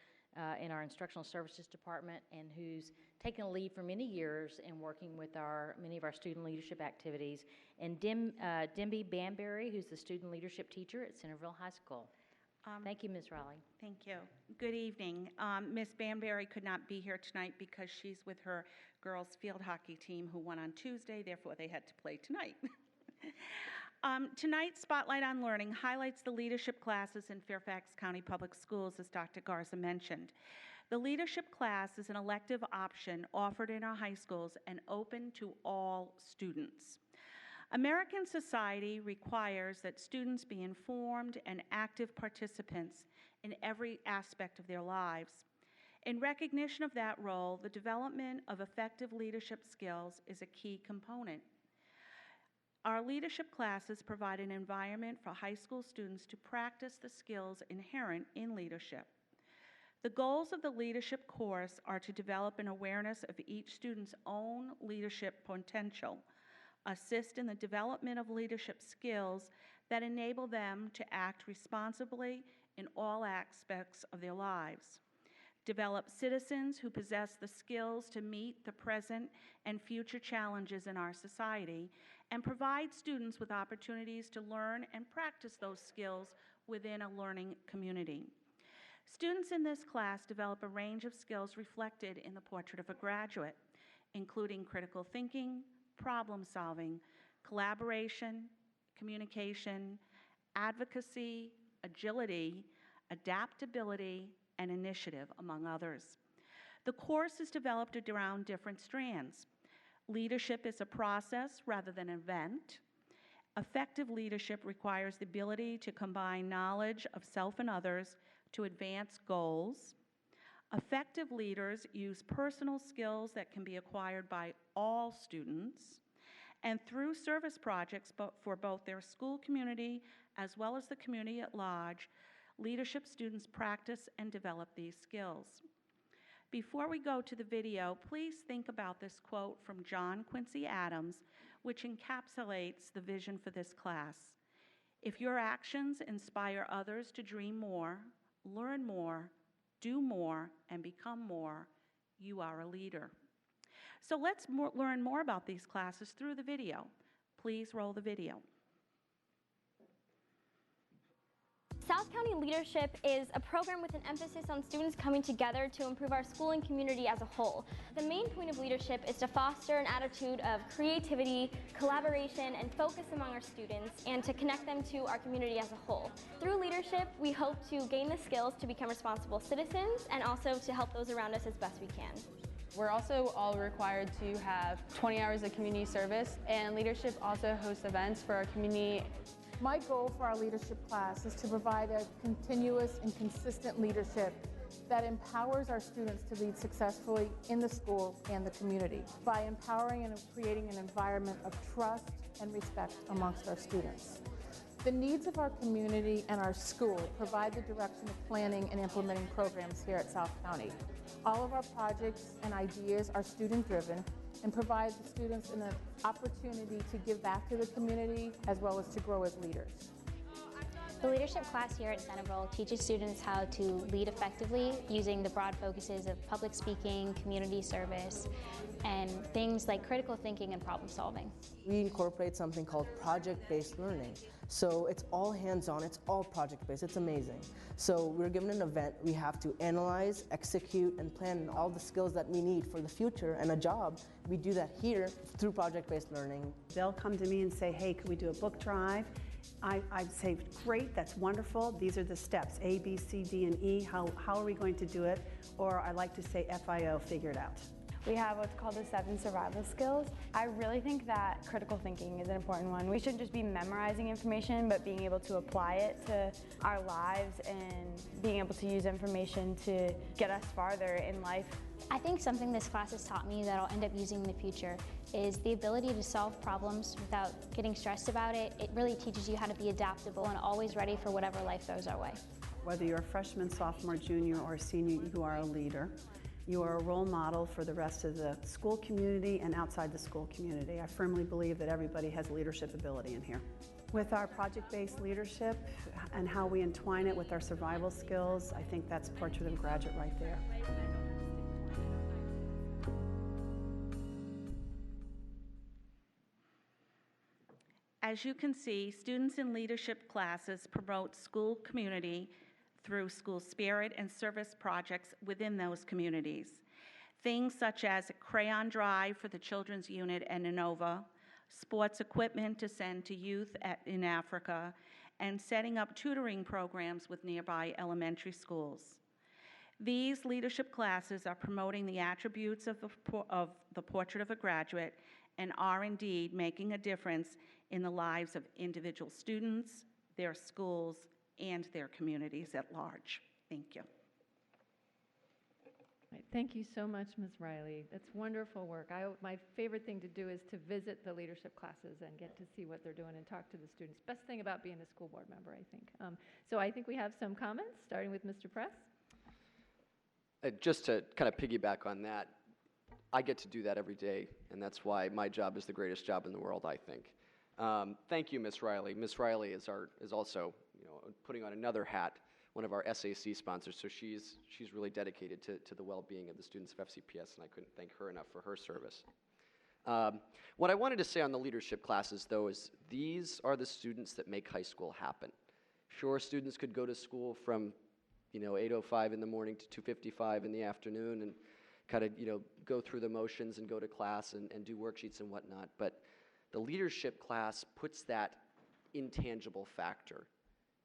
in our Instructional Services Department, and who's taken a lead for many years in working with many of our student leadership activities, and Demby Banbury, who's the student leadership teacher at Centerville High School. Thank you, Ms. Riley. Thank you. Good evening. Ms. Banbury could not be here tonight because she's with her girls' field hockey team who won on Tuesday, therefore they had to play tonight. Tonight's Spotlight on Learning highlights the leadership classes in Fairfax County Public Schools, as Dr. Garza mentioned. The leadership class is an elective option offered in our high schools and open to all students. American society requires that students be informed and active participants in every aspect of their lives. In recognition of that role, the development of effective leadership skills is a key component. Our leadership classes provide an environment for high school students to practice the skills inherent in leadership. The goals of the leadership course are to develop an awareness of each student's own leadership potential, assist in the development of leadership skills that enable them to act responsibly in all aspects of their lives, develop citizens who possess the skills to meet the present and future challenges in our society, and provide students with opportunities to learn and practice those skills within a learning community. Students in this class develop a range of skills reflected in the portrait of a graduate, including critical thinking, problem solving, collaboration, communication, advocacy, agility, adaptability, and initiative, among others. The course is developed around different strands. Leadership is a process rather than an event. Effective leadership requires the ability to combine knowledge of self and others to advance goals. Effective leaders use personal skills that can be acquired by all students, and through service projects for both their school community as well as the community at large, leadership students practice and develop these skills. Before we go to the video, please think about this quote from John Quincy Adams, which encapsulates the vision for this class. If your actions inspire others to dream more, learn more, do more, and become more, you are a leader. So let's learn more about these classes through the video. Please roll the video. South County Leadership is a program with an emphasis on students coming together to improve our school and community as a whole. The main point of leadership is to foster an attitude of creativity, collaboration, and focus among our students, and to connect them to our community as a whole. Through leadership, we hope to gain the skills to become responsible citizens and also to help those around us as best we can. We're also all required to have 20 hours of community service, and leadership also hosts events for our community. My goal for our leadership class is to provide a continuous and consistent leadership that empowers our students to lead successfully in the school and the community by empowering and creating an environment of trust and respect amongst our students. The needs of our community and our school provide the direction of planning and implementing programs here at South County. All of our projects and ideas are student-driven and provide the students an opportunity to give back to the community as well as to grow as leaders. The leadership class here at Centerville teaches students how to lead effectively using the broad focuses of public speaking, community service, and things like critical thinking and problem solving. We incorporate something called project-based learning. So it's all hands-on, it's all project-based, it's amazing. So we're given an event, we have to analyze, execute, and plan all the skills that we need for the future and a job. We do that here through project-based learning. They'll come to me and say, hey, can we do a book drive? I'd say, great, that's wonderful. These are the steps, A, B, C, D, and E. How are we going to do it? Or I like to say FIO, figure it out. We have what's called the 7 survival skills. I really think that critical thinking is an important one. We shouldn't just be memorizing information, but being able to apply it to our lives and being able to use information to get us farther in life. I think something this class has taught me that I'll end up using in the future is the ability to solve problems without getting stressed about it. It really teaches you how to be adaptable and always ready for whatever life throws our way. Whether you're a freshman, sophomore, junior, or senior, you are a leader. You are a role model for the rest of the school community and outside the school community. I firmly believe that everybody has leadership ability in here. With our project-based leadership and how we entwine it with our survival skills, I think that's Portrait of a Graduate right there. As you can see, students in leadership classes promote school community through school spirit and service projects within those communities. Things such as a crayon drive for the children's unit at Inova, sports equipment to send to youth in Africa, and setting up tutoring programs with nearby elementary schools. These leadership classes are promoting the attributes of the Portrait of a Graduate and are indeed making a difference in the lives of individual students, their schools, and their communities at large. Thank you. Right, thank you so much, Ms. Riley. That's wonderful work. My favorite thing to do is to visit the leadership classes and get to see what they're doing and talk to the students. Best thing about being a school board member, I think. So I think we have some comments, starting with Mr. Press. Just to kind of piggyback on that, I get to do that every day, and that's why my job is the greatest job in the world, I think. Thank you, Ms. Riley. Ms. Riley is also, putting on another hat, one of our SAC sponsors, so she's really dedicated to the well-being of the students of FCPS, and I couldn't thank her enough for her service. What I wanted to say on the leadership classes, though, is these are the students that make high school happen. Sure, students could go to school from 8:05 in the morning to 2:55 in the afternoon and kind of, go through the motions and go to class and do worksheets and whatnot, but the leadership class puts that intangible factor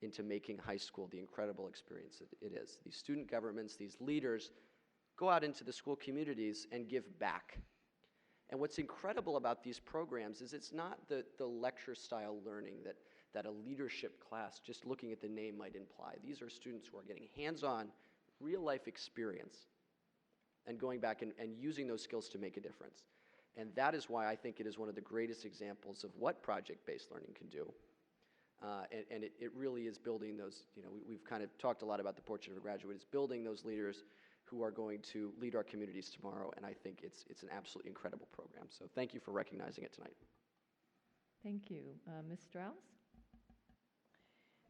into making high school the incredible experience it is. These student governments, these leaders, go out into the school communities and give back. And what's incredible about these programs is it's not the lecture-style learning that a leadership class, just looking at the name, might imply. These are students who are getting hands-on, real-life experience and going back and using those skills to make a difference. And that is why I think it is one of the greatest examples of what project-based learning can do. And it really is building those, we've kind of talked a lot about the portrait of a graduate. It's building those leaders who are going to lead our communities tomorrow, and I think it's an absolutely incredible program. So thank you for recognizing it tonight. Thank you. Ms. Strauss?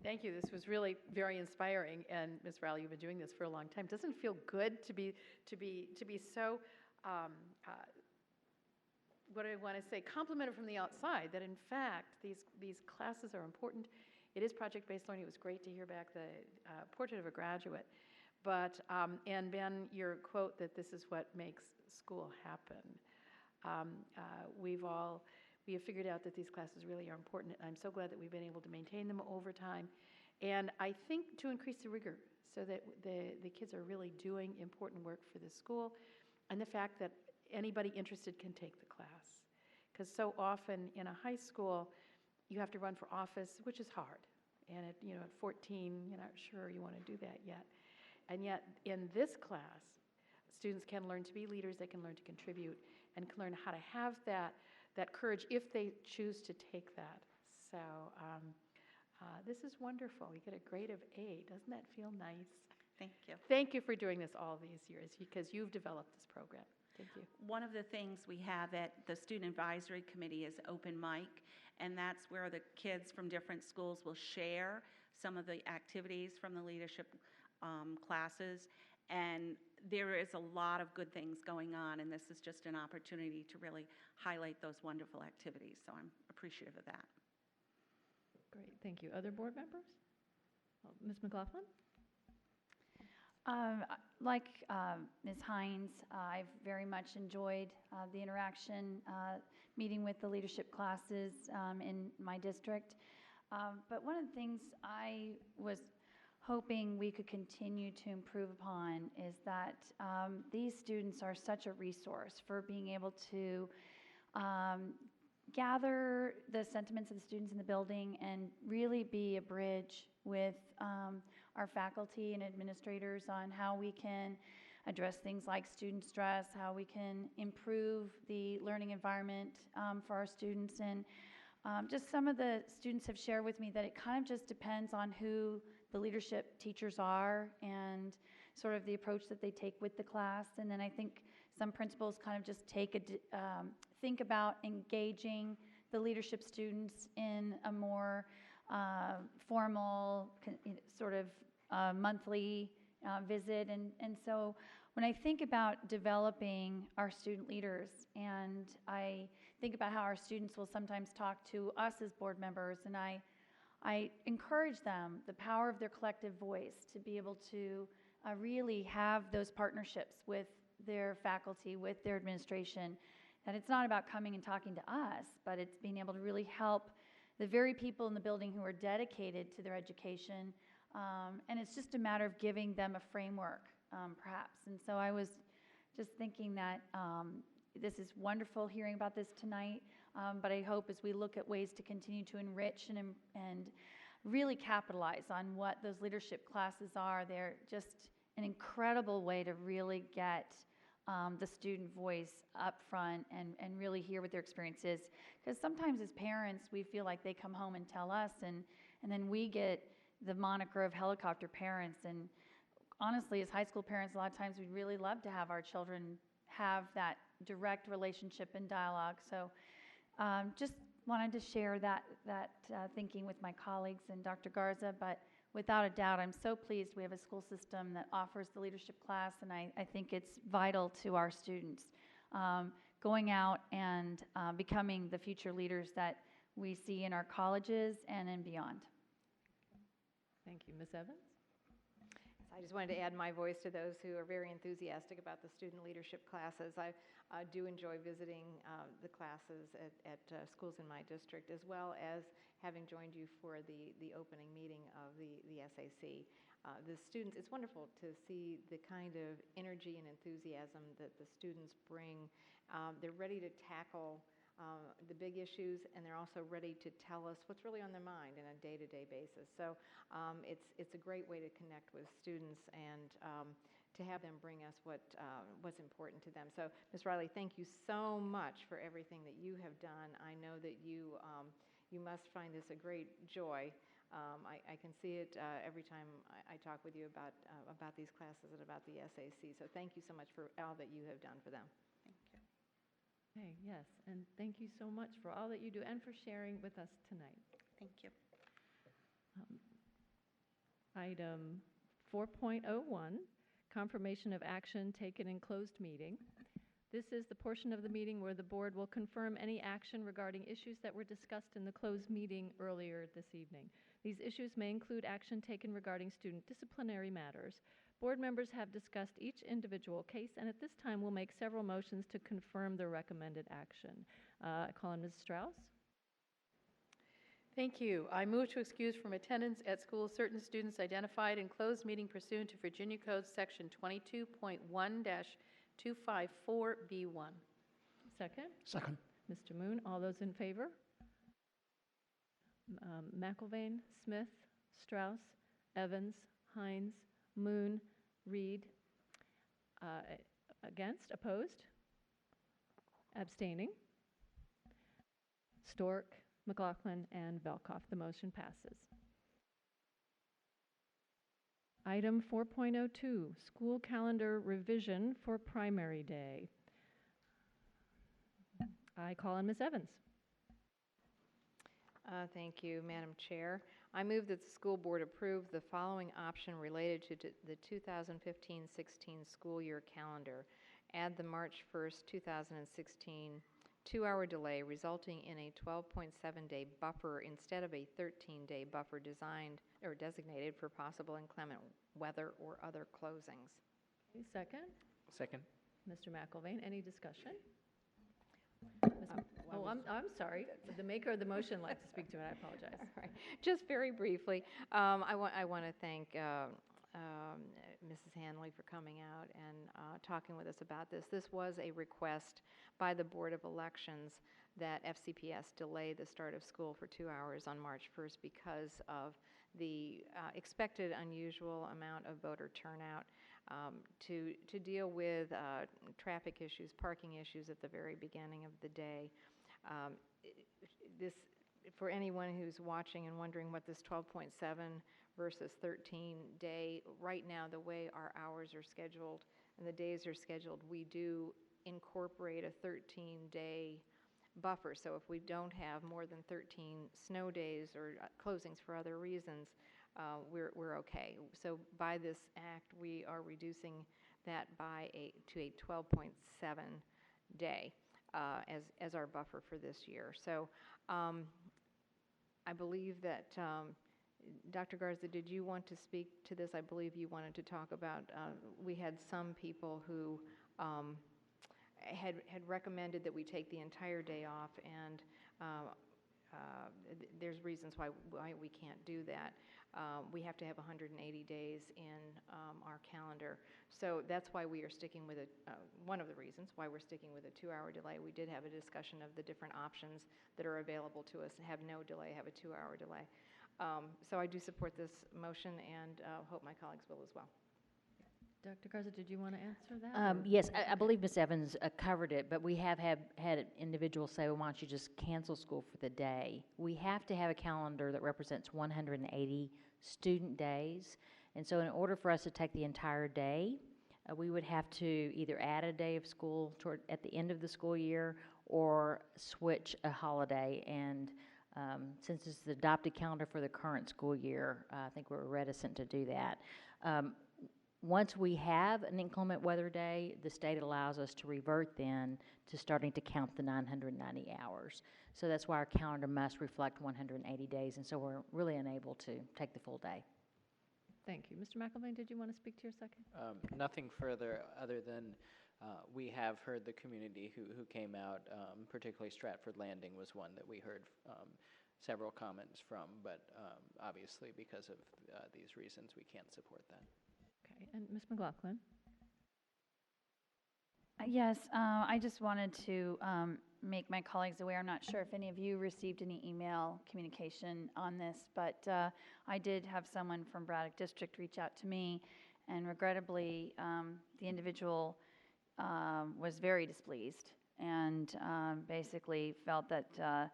Thank you. This was really very inspiring, and Ms. Riley, you've been doing this for a long time. Doesn't it feel good to be so what do I want to say, complimented from the outside that in fact these classes are important. It is project-based learning. It was great to hear back the portrait of a graduate. But, and Ben, your quote that this is what makes school happen. We have figured out that these classes really are important, and I'm so glad that we've been able to maintain them over time. And I think to increase the rigor so that the kids are really doing important work for the school, and the fact that anybody interested can take the class. Because so often in a high school, you have to run for office, which is hard. And at 14, you're not sure you want to do that yet. And yet in this class, students can learn to be leaders, they can learn to contribute, and can learn how to have that courage if they choose to take that. So this is wonderful. We get a grade of A. Doesn't that feel nice? Thank you. Thank you for doing this all these years, because you've developed this program. Thank you. One of the things we have at the Student Advisory Committee is open mic, and that's where the kids from different schools will share some of the activities from the leadership classes. And there is a lot of good things going on, and this is just an opportunity to really highlight those wonderful activities. So I'm appreciative of that. Great, thank you. Other board members? Ms. McLaughlin? Like Ms. Hines, I've very much enjoyed the interaction, meeting with the leadership classes in my district. But one of the things I was hoping we could continue to improve upon is that these students are such a resource for being able to gather the sentiments of the students in the building and really be a bridge with our faculty and administrators on how we can address things like student stress, how we can improve the learning environment for our students. And just some of the students have shared with me that it kind of just depends on who the leadership teachers are and sort of the approach that they take with the class. And then I think some principals kind of just think about engaging the leadership students in a more formal sort of monthly visit. And so when I think about developing our student leaders, and I think about how our students will sometimes talk to us as board members, and I encourage them, the power of their collective voice, to be able to really have those partnerships with their faculty, with their administration, that it's not about coming and talking to us, but it's being able to really help the very people in the building who are dedicated to their education. And it's just a matter of giving them a framework, perhaps. And so I was just thinking that this is wonderful hearing about this tonight, but I hope as we look at ways to continue to enrich and really capitalize on what those leadership classes are, they're just an incredible way to really get the student voice up front and really hear what their experience is. Because sometimes as parents, we feel like they come home and tell us, and then we get the moniker of helicopter parents. And honestly, as high school parents, a lot of times we'd really love to have our children have that direct relationship and dialogue. So just wanted to share that thinking with my colleagues and Dr. Garza, but without a doubt, I'm so pleased we have a school system that offers the leadership class, and I think it's vital to our students going out and becoming the future leaders that we see in our colleges and beyond. Thank you. Ms. Evans? I just wanted to add my voice to those who are very enthusiastic about the student leadership classes. I do enjoy visiting the classes at schools in my district, as well as having joined you for the opening meeting of the SAC. The students, it's wonderful to see the kind of energy and enthusiasm that the students bring. They're ready to tackle the big issues, and they're also ready to tell us what's really on their mind on a day-to-day basis. So it's a great way to connect with students and to have them bring us what's important to them. So Ms. Riley, thank you so much for everything that you have done. I know that you must find this a great joy. I can see it every time I talk with you about these classes and about the SAC. So thank you so much for all that you have done for them. Okay, yes, and thank you so much for all that you do and for sharing with us tonight. Thank you. Item 4.01, confirmation of action taken in closed meeting. This is the portion of the meeting where the board will confirm any action regarding issues that were discussed in the closed meeting earlier this evening. These issues may include action taken regarding student disciplinary matters. Board members have discussed each individual case, and at this time will make several motions to confirm the recommended action. I call on Ms. Strauss. Thank you. I move to excuse from attendance at school certain students identified in closed meeting pursuant to Virginia Code Section 22.1-254B1. Second? Second. Mr. Moon, all those in favor? McIlvain, Smith, Strauss, Evans, Hines, Moon, Reed. Against? Opposed? Abstaining? Stork, McLaughlin, and Velkoff. The motion passes. Item 4.02, school calendar revision for primary day. I call on Ms. Evans. Thank you, Madam Chair. I move that the school board approve the following option related to the 2015-16 school year calendar. Add the March 1st, 2016 2-hour delay resulting in a 12.7-day buffer instead of a 13-day buffer designed or designated for possible inclement weather or other closings. Okay, second? Second. Mr. McIlvain, any discussion? I'm sorry. The maker of the motion would like to speak to it. I apologize. All right. Just very briefly, I want to thank Mrs. Hanley for coming out and talking with us about this. This was a request by the Board of Elections that FCPS delay the start of school for 2 hours on March 1st because of the expected unusual amount of voter turnout to deal with traffic issues, parking issues at the very beginning of the day. This, for anyone who's watching and wondering what this 12.7 versus 13-day, right now the way our hours are scheduled and the days are scheduled, we do incorporate a 13-day buffer. So if we don't have more than 13 snow days or closings for other reasons, we're okay. So by this act, we are reducing that to a 12.7 day as our buffer for this year. So I believe that Dr. Garza, did you want to speak to this? I believe you wanted to talk about, we had some people who had recommended that we take the entire day off, and there's reasons why we can't do that. We have to have 180 days in our calendar. So that's why we are sticking with one of the reasons why we're sticking with a 2-hour delay. We did have a discussion of the different options that are available to us. Have no delay, have a 2-hour delay. So I do support this motion and hope my colleagues will as well. Dr. Garza, did you want to answer that? Yes, I believe Ms. Evans covered it, but we have had individuals say, well, why don't you just cancel school for the day? We have to have a calendar that represents 180 student days, and so in order for us to take the entire day, we would have to either add a day of school at the end of the school year or switch a holiday, and since it's the adopted calendar for the current school year, I think we're reticent to do that. Once we have an inclement weather day, the state allows us to revert then to starting to count the 990 hours. So that's why our calendar must reflect 180 days, and so we're really unable to take the full day. Thank you. Mr. McElvain, did you want to speak to your second? Nothing further other than we have heard the community who came out, particularly Stratford Landing was one that we heard several comments from, but obviously because of these reasons we can't support that. Okay, and Ms. McLaughlin? Yes, I just wanted to make my colleagues aware. I'm not sure if any of you received any email communication on this, but I did have someone from Braddock District reach out to me, and regrettably, the individual was very displeased and basically felt that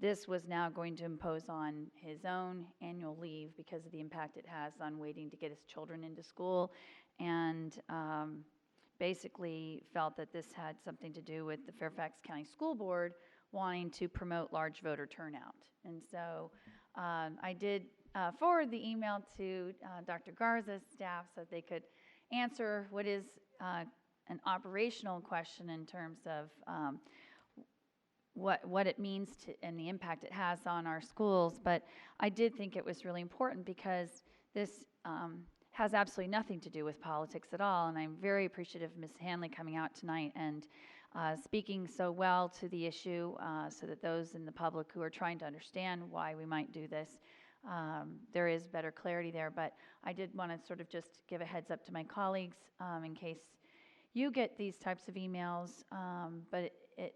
this was now going to impose on his own annual leave because of the impact it has on waiting to get his children into school, and basically felt that this had something to do with the Fairfax County School Board wanting to promote large voter turnout. And so I did forward the email to Dr. Garza's staff so they could answer what is an operational question in terms of what it means to and the impact it has on our schools. But I did think it was really important because this has absolutely nothing to do with politics at all, and I'm very appreciative of Ms. Hanley coming out tonight and speaking so well to the issue so that those in the public who are trying to understand why we might do this, there is better clarity there. But I did want to sort of just give a heads up to my colleagues in case you get these types of emails, but it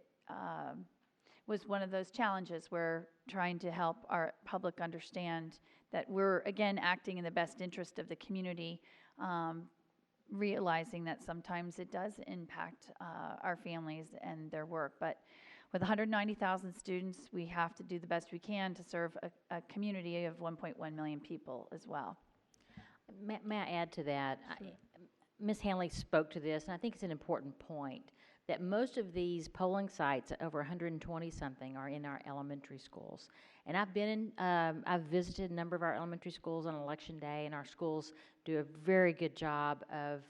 was one of those challenges where trying to help our public understand that we're, again, acting in the best interest of the community, realizing that sometimes it does impact our families and their work. But with 190,000 students, we have to do the best we can to serve a community of 1.1 million people as well. May I add to that? Ms. Hanley spoke to this, and I think it's an important point that most of these polling sites, over 120-something, are in our elementary schools. And I've visited a number of our elementary schools on Election Day, and our schools do a very good job of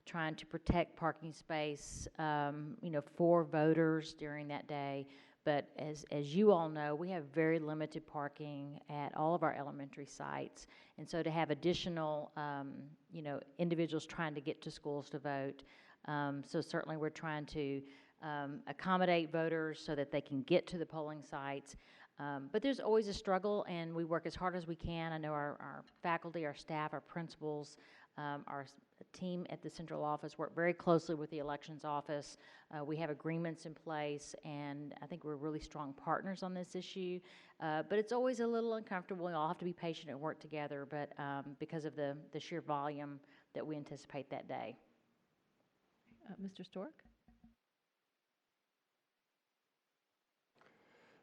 trying to protect parking space, for voters during that day. But as you all know, we have very limited parking at all of our elementary sites, and so to have additional, individuals trying to get to schools to vote. So certainly we're trying to accommodate voters so that they can get to the polling sites. But there's always a struggle, and we work as hard as we can. I know our faculty, our staff, our principals, our team at the central office work very closely with the elections office. We have agreements in place, and I think we're really strong partners on this issue. But it's always a little uncomfortable. We all have to be patient and work together, but because of the sheer volume that we anticipate that day. Mr. Stork?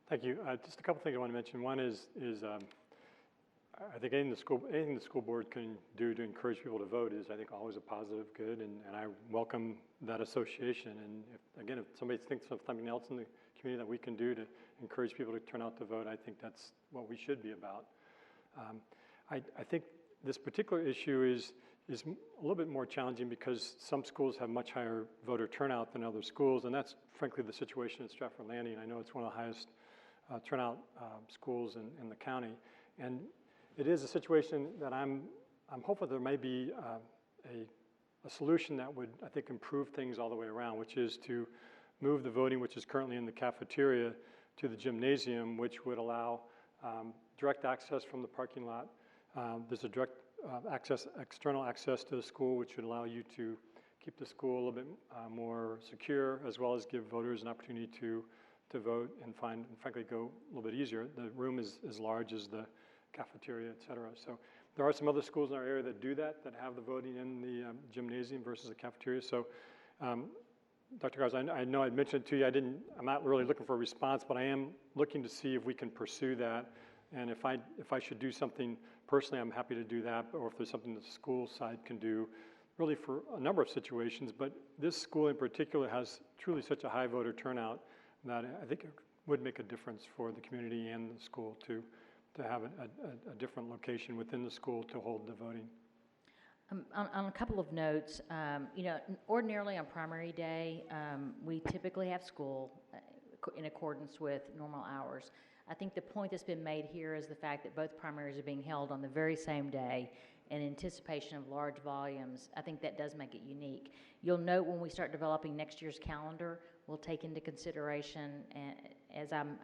Thank you. Just a couple things I want to mention. One is I think anything the school board can do to encourage people to vote is, I think, always a positive, good, and I welcome that association. And if somebody thinks of something else in the community that we can do to encourage people to turn out to vote, I think that's what we should be about. I think this particular issue is a little bit more challenging because some schools have much higher voter turnout than other schools, and that's frankly the situation at Stratford Landing. I know it's one of the highest turnout schools in the county, and it is a situation that I'm hopeful there may be a solution that would, I think, improve things all the way around, which is to move the voting, which is currently in the cafeteria, to the gymnasium, which would allow direct access from the parking lot. There's a direct external access to the school, which would allow you to keep the school a little bit more secure, as well as give voters an opportunity to vote and frankly, go a little bit easier. The room is as large as the cafeteria, et cetera. So There are some other schools in our area that do that have the voting in the gymnasium versus the cafeteria. So, Dr. Garza, I know I mentioned it to you. I'm not really looking for a response, but I am looking to see if we can pursue that. And if I should do something personally, I'm happy to do that. Or if there's something the school side can do, really for a number of situations. But this school in particular has truly such a high voter turnout that I think it would make a difference for the community and the school to have a different location within the school to hold the voting. On a couple of notes, you know, ordinarily on primary day, we typically have school in accordance with normal hours. I think the point that's been made here is the fact that both primaries are being held on the very same day in anticipation of large volumes. I think that does make it unique. You'll note when we start developing next year's calendar, we'll take into consideration, as I'm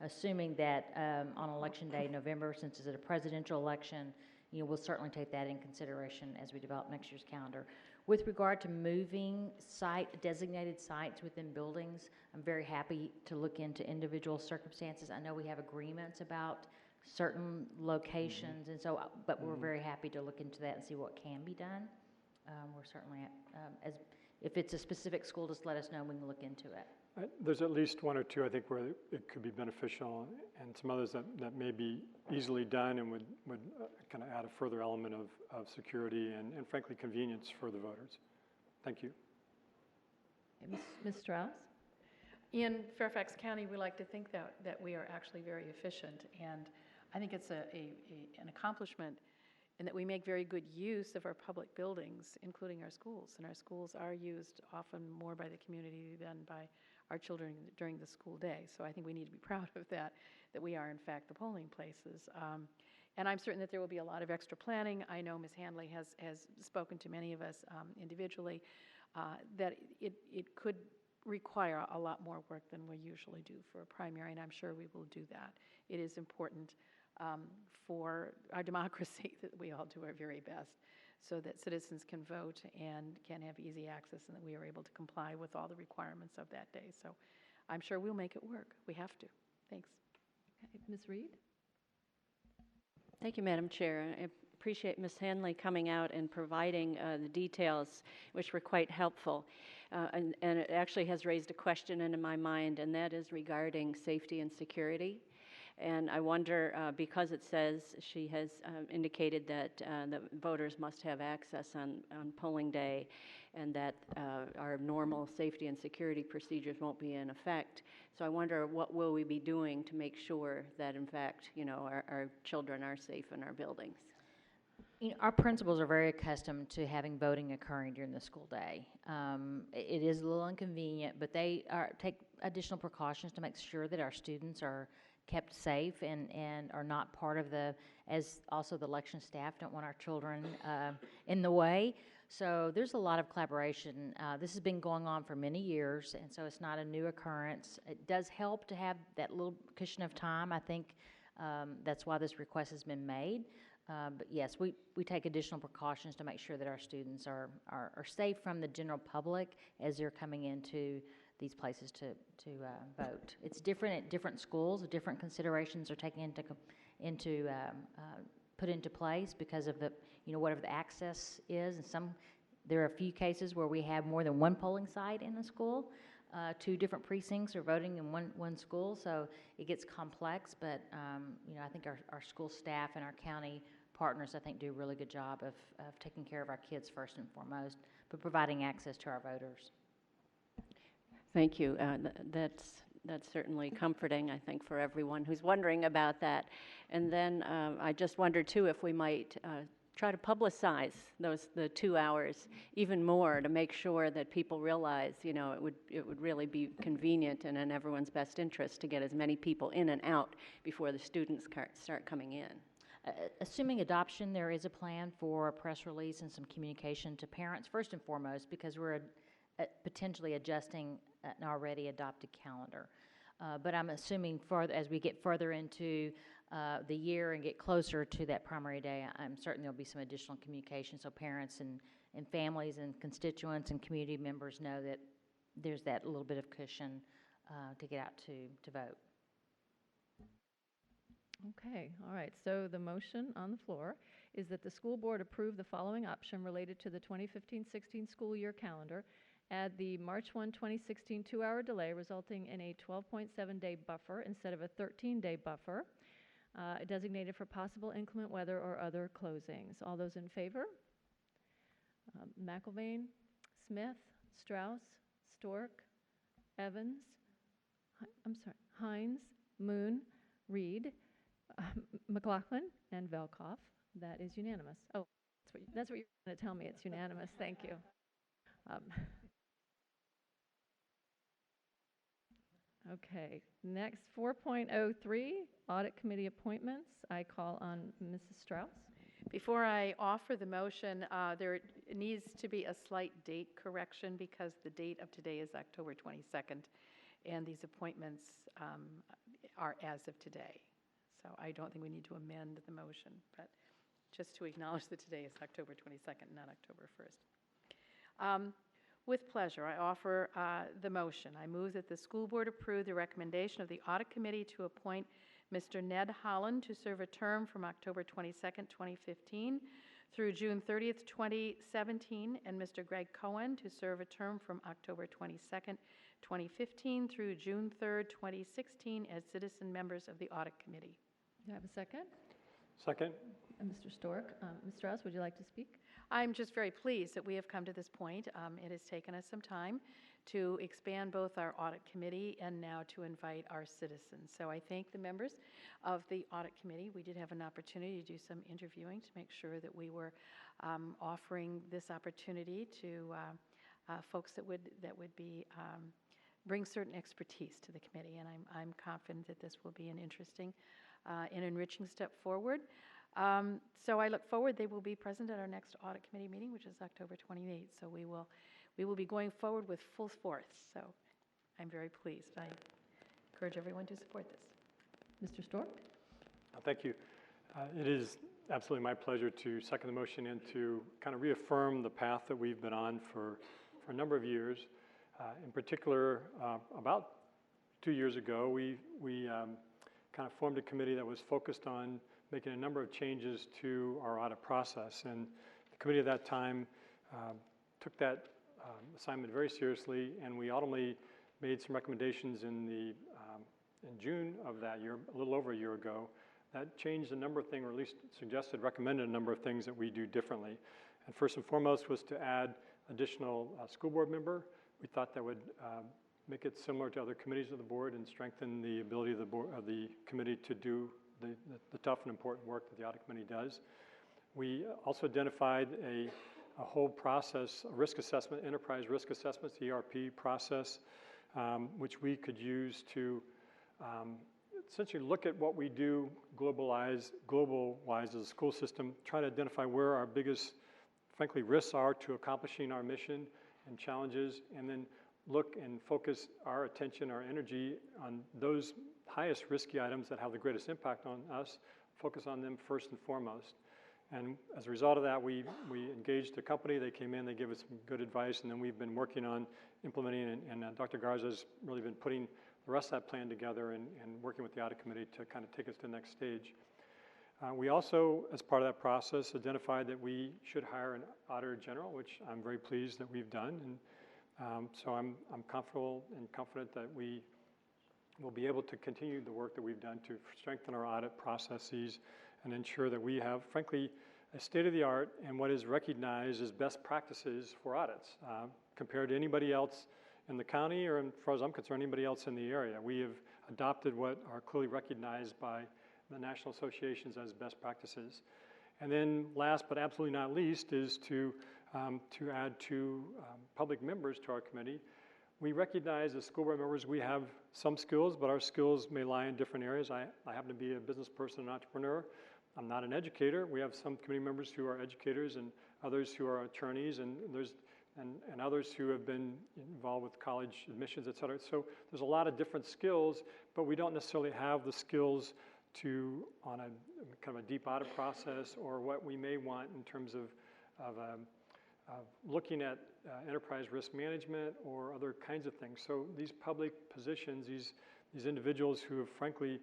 assuming that on Election Day, November, since it's a presidential election, you know, we'll certainly take that in consideration as we develop next year's calendar. With regard to moving designated sites within buildings, I'm very happy to look into individual circumstances. I know we have agreements about certain locations, and so, but we're very happy to look into that and see what can be done. We're certainly, if it's a specific school, just let us know and we can look into it. There's at least one or two, I think, where it could be beneficial, and some others that may be easily done and would kind of add a further element of security and frankly, convenience for the voters. Thank you. Ms. Strauss? In Fairfax County, we like to think that we are actually very efficient, and I think it's an accomplishment and that we make very good use of our public buildings, including our schools. And our schools are used often more by the community than by our children during the school day. So I think we need to be proud of that we are in fact the polling places. And I'm certain that there will be a lot of extra planning. I know Ms. Handley has spoken to many of us individually, that it could require a lot more work than we usually do for a primary, and I'm sure we will do that. It is important for our democracy that we all do our very best so that citizens can vote and can have easy access and that we are able to comply with all the requirements of that day. So I'm sure we'll make it work. We have to. Thanks. Okay. Ms. Reed? Thank you, Madam Chair. I appreciate Ms. Hanley coming out and providing the details, which were quite helpful. And it actually has raised a question into my mind, and that is regarding safety and security. And I wonder, because it says she has indicated that the voters must have access on polling day and that our normal safety and security procedures won't be in effect. So I wonder, what will we be doing to make sure that, in fact, you know, our children are safe in our buildings? You know, our principals are very accustomed to having voting occurring during the school day. It is a little inconvenient, but they take additional precautions to make sure that our students are kept safe and are not part of as also the election staff don't want our children in the way. So there's a lot of collaboration. This has been going on for many years, and so it's not a new occurrence. It does help to have that little cushion of time. I think that's why this request has been made. But yes, we take additional precautions to make sure that our students are safe from the general public as they're coming into these places to vote. It's different at different schools. Different considerations are taken put into place because of whatever the access is. And there are a few cases where we have more than one polling site in the school. 2 different precincts are voting in one school, so it gets complex. But I think our school staff and our county partners, I think, do a really good job of taking care of our kids first and foremost, but providing access to our voters. Thank you. That's certainly comforting, I think, for everyone who's wondering about that. And then I just wondered, too, if we might try to publicize the 2 hours even more to make sure that people realize, it would really be convenient and in everyone's best interest to get as many people in and out before the students start coming in. Assuming adoption, there is a plan for a press release and some communication to parents, first and foremost, because we're potentially adjusting an already adopted calendar. But I'm assuming as we get further into the year and get closer to that primary day, I'm certain there'll be some additional communication so parents and families and constituents and community members know that there's that little bit of cushion to get out to vote. Okay, all right. So the motion on the floor is that the school board approve the following option related to the 2015-16 school year calendar. Add the March 1, 2016 2-hour delay resulting in a 12.7-day buffer instead of a 13-day buffer, designated for possible inclement weather or other closings. All those in favor? McIlvain, Smith, Strauss, Stork, Evans, Hines, Moon, Reed, McLaughlin, and Velkoff. That is unanimous. Oh, that's what you're going to tell me. It's unanimous. Thank you. Okay, next 4.03, Audit Committee appointments. I call on Mrs. Strauss. Before I offer the motion, there needs to be a slight date correction because the date of today is October 22nd, and these appointments are as of today. So I don't think we need to amend the motion, but just to acknowledge that today is October 22nd, not October 1st. With pleasure, I offer the motion. I move that the school board approve the recommendation of the Audit Committee to appoint Mr. Ned Holland to serve a term from October 22nd, 2015 through June 30th, 2017, and Mr. Greg Cohen to serve a term from October 22nd, 2015 through June 3rd, 2016 as citizen members of the Audit Committee. Do I have a second? Second. Mr. Stork. Ms. Strauss, would you like to speak? I'm just very pleased that we have come to this point. It has taken us some time to expand both our audit committee and now to invite our citizens. So I thank the members of the audit committee. We did have an opportunity to do some interviewing to make sure that we were offering this opportunity to folks that would be bring certain expertise to the committee, and I'm confident that this will be an interesting and enriching step forward. So I look forward. They will be present at our next audit committee meeting, which is October 28th. So we will be going forward with full force. So I'm very pleased. I encourage everyone to support this. Mr. Stork? Thank you. It is absolutely my pleasure to second the motion and to kind of reaffirm the path that we've been on for a number of years. In particular, about 2 years ago, we kind of formed a committee that was focused on making a number of changes to our audit process. And the committee at that time took that assignment very seriously, and we ultimately made some recommendations in June of that year, a little over a year ago, that changed a number of things, or at least recommended a number of things that we do differently. And first and foremost was to add additional school board member. We thought that would make it similar to other committees of the board and strengthen the ability of the committee to do the tough and important work that the audit committee does. We also identified a whole process, a risk assessment, enterprise risk assessment, the ERP process, which we could use to essentially look at what we do global-wise as a school system, try to identify where our biggest, frankly, risks are to accomplishing our mission and challenges, and then look and focus our attention, our energy on those highest risky items that have the greatest impact on us, focus on them first and foremost. And as a result of that, we engaged a company. They came in, they gave us some good advice, and then we've been working on implementing, and Dr. Garza has really been putting the rest of that plan together and working with the audit committee to kind of take us to the next stage. We also, as part of that process, identified that we should hire an auditor general, which I'm very pleased that we've done. And so I'm comfortable and confident that we will be able to continue the work that we've done to strengthen our audit processes and ensure that we have, frankly, a state-of-the-art and what is recognized as best practices for audits compared to anybody else in the county, or as far as I'm concerned, anybody else in the area. We have adopted what are clearly recognized by the national associations as best practices. And then last but absolutely not least is to add two public members to our committee. We recognize as school board members we have some skills, but our skills may lie in different areas. I happen to be a business person and entrepreneur. I'm not an educator. We have some committee members who are educators and others who are attorneys, and others who have been involved with college admissions, et cetera. So there's a lot of different skills, but we don't necessarily have the skills to, on a kind of a deep audit process, or what we may want in terms of looking at enterprise risk management or other kinds of things. So these public positions, these individuals who have frankly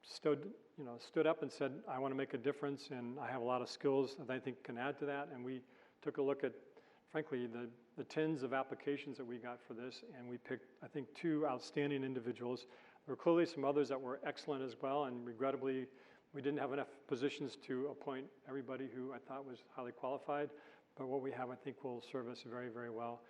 stood up and said, I want to make a difference, and I have a lot of skills that I think can add to that. And we took a look at, frankly, the tens of applications that we got for this, and we picked, I think, 2 outstanding individuals. There were clearly some others that were excellent as well, and regrettably, we didn't have enough positions to appoint everybody who I thought was highly qualified, but what we have, I think, will serve us very, very well.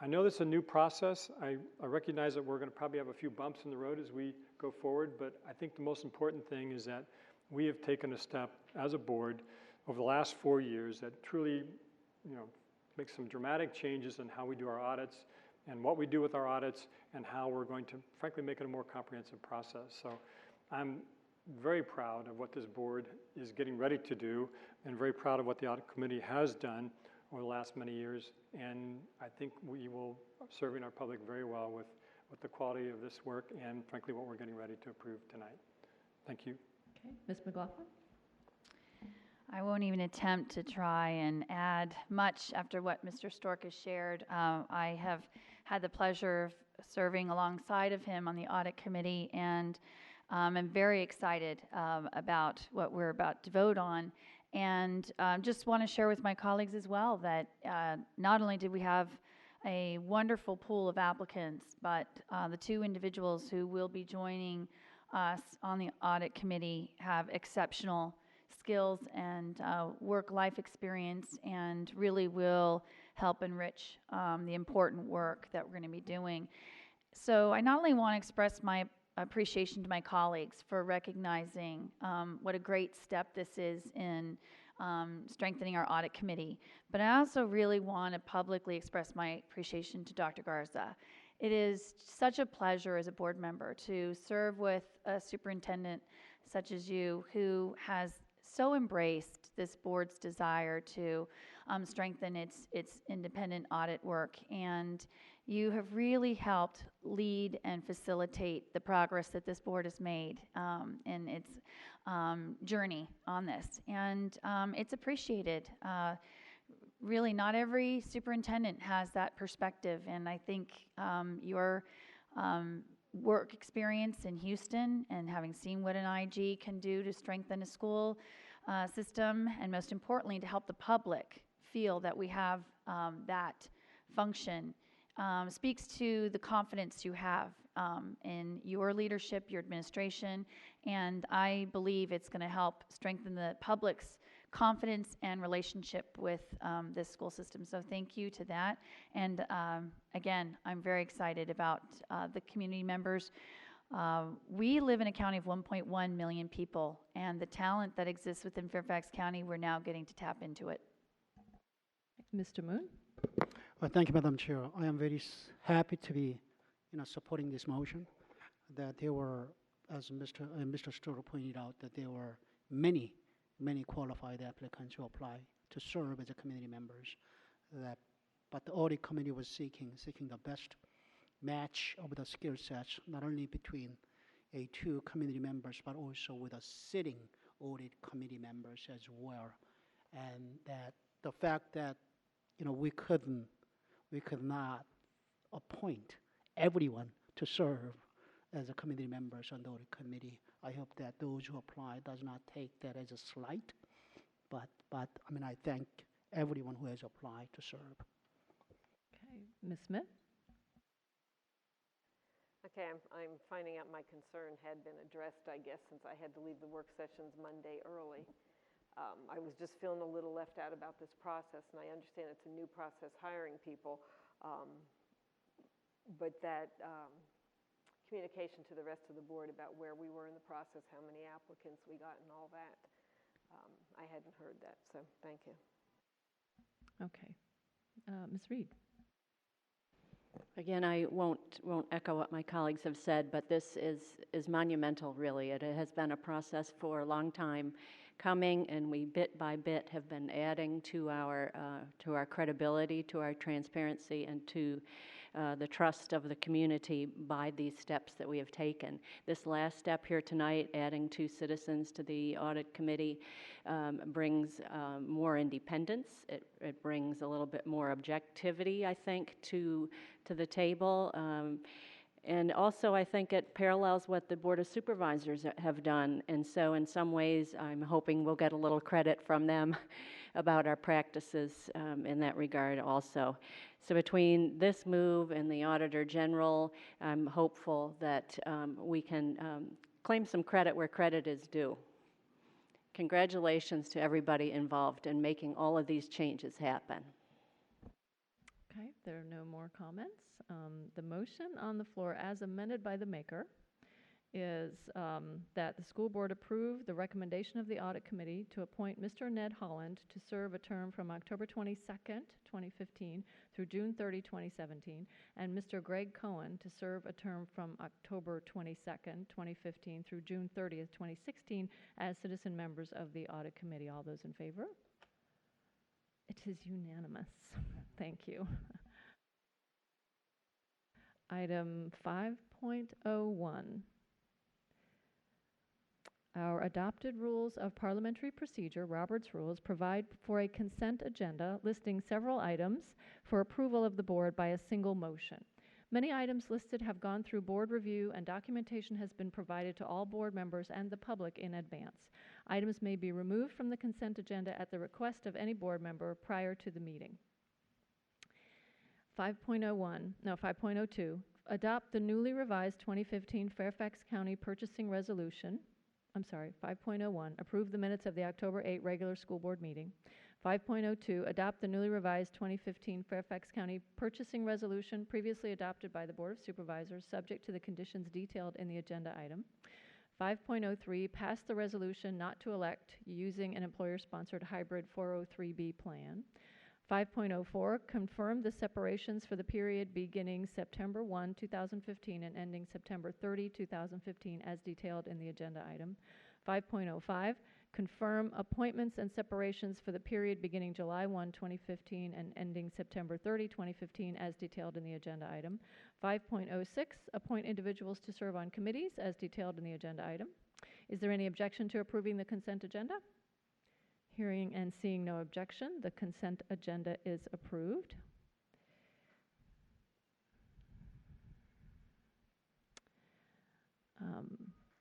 I know this is a new process. I recognize that we're going to probably have a few bumps in the road as we go forward, but I think the most important thing is that we have taken a step as a board over the last 4 years that truly, make some dramatic changes in how we do our audits and what we do with our audits and how we're going to, frankly, make it a more comprehensive process. So I'm very proud of what this board is getting ready to do and very proud of what the audit committee has done over the last many years. And I think we will serving our public very well with the quality of this work and, frankly, what we're getting ready to approve tonight. Thank you. Okay, Ms. McLaughlin? I won't even attempt to try and add much after what Mr. Stork has shared. I have had the pleasure of serving alongside of him on the audit committee, and I'm very excited about what we're about to vote on. And just want to share with my colleagues as well that not only did we have a wonderful pool of applicants, but the 2 individuals who will be joining us on the audit committee have exceptional skills and work-life experience and really will help enrich the important work that we're going to be doing. So I not only want to express my appreciation to my colleagues for recognizing what a great step this is in strengthening our audit committee, but I also really want to publicly express my appreciation to Dr. Garza. It is such a pleasure as a board member to serve with a superintendent such as you who has so embraced this board's desire to strengthen its independent audit work, and you have really helped lead and facilitate the progress that this board has made in its journey on this, and it's appreciated. Really, not every superintendent has that perspective, and I think your work experience in Houston and having seen what an IG can do to strengthen a school system, and most importantly, to help the public feel that we have that function, speaks to the confidence you have in your leadership, your administration, and I believe it's going to help strengthen the public's confidence and relationship with this school system. So thank you to that. And again, I'm very excited about the community members. We live in a county of 1.1 million people, and the talent that exists within Fairfax County, we're now getting to tap into it. Mr. Moon? Well, thank you, Madam Chair. I am very happy to be, supporting this motion. That there were, as Mr. Storer pointed out, that there were many qualified applicants who applied to serve as a community members. But the audit committee was seeking the best match of the skill sets, not only between two community members, but also with a sitting audit committee members as well. And that the fact that we could not appoint everyone to serve as a committee members on the audit committee. I hope that those who apply does not take that as a slight, but I thank everyone who has applied to serve. Okay, Ms. Smith? Okay, I'm finding out my concern had been addressed, I guess, since I had to leave the work sessions Monday early. I was just feeling a little left out about this process, and I understand it's a new process hiring people, but that communication to the rest of the board about where we were in the process, how many applicants we got, and all that, I hadn't heard that, so thank you. Okay. Ms. Reed? Again, I won't echo what my colleagues have said, but this is monumental, really. It has been a process for a long time coming, and we bit by bit have been adding to our credibility, to our transparency, and to the trust of the community by these steps that we have taken. This last step here tonight, adding 2 citizens to the audit committee, brings more independence. It brings a little bit more objectivity, I think, to the table. And also, I think it parallels what the Board of Supervisors have done. And so in some ways, I'm hoping we'll get a little credit from them about our practices in that regard also. So between this move and the Auditor General, I'm hopeful that we can claim some credit where credit is due. Congratulations to everybody involved in making all of these changes happen. Okay, there are no more comments. The motion on the floor, as amended by the maker, is that the school board approve the recommendation of the audit committee to appoint Mr. Ned Holland to serve a term from October 22nd, 2015 through June 30, 2017, and Mr. Greg Cohen to serve a term from October 22nd, 2015 through June 30th, 2016 as citizen members of the audit committee. All those in favor? It is unanimous. Thank you. Item 5.01. Our adopted rules of parliamentary procedure, Robert's Rules, provide for a consent agenda listing several items for approval of the board by a single motion. Many items listed have gone through board review and documentation has been provided to all board members and the public in advance. Items may be removed from the consent agenda at the request of any board member prior to the meeting. 5.02, adopt the newly revised 2015 Fairfax County Purchasing Resolution. 5.01, approve the minutes of the October 8 regular school board meeting. 5.02, adopt the newly revised 2015 Fairfax County Purchasing Resolution previously adopted by the Board of Supervisors, subject to the conditions detailed in the agenda item. 5.03, pass the resolution not to elect using an employer-sponsored hybrid 403B plan. 5.04, confirm the separations for the period beginning September 1, 2015 and ending September 30, 2015 as detailed in the agenda item. 5.05, confirm appointments and separations for the period beginning July 1, 2015 and ending September 30, 2015 as detailed in the agenda item. 5.06, appoint individuals to serve on committees as detailed in the agenda item. Is there any objection to approving the consent agenda? Hearing and seeing no objection, the consent agenda is approved.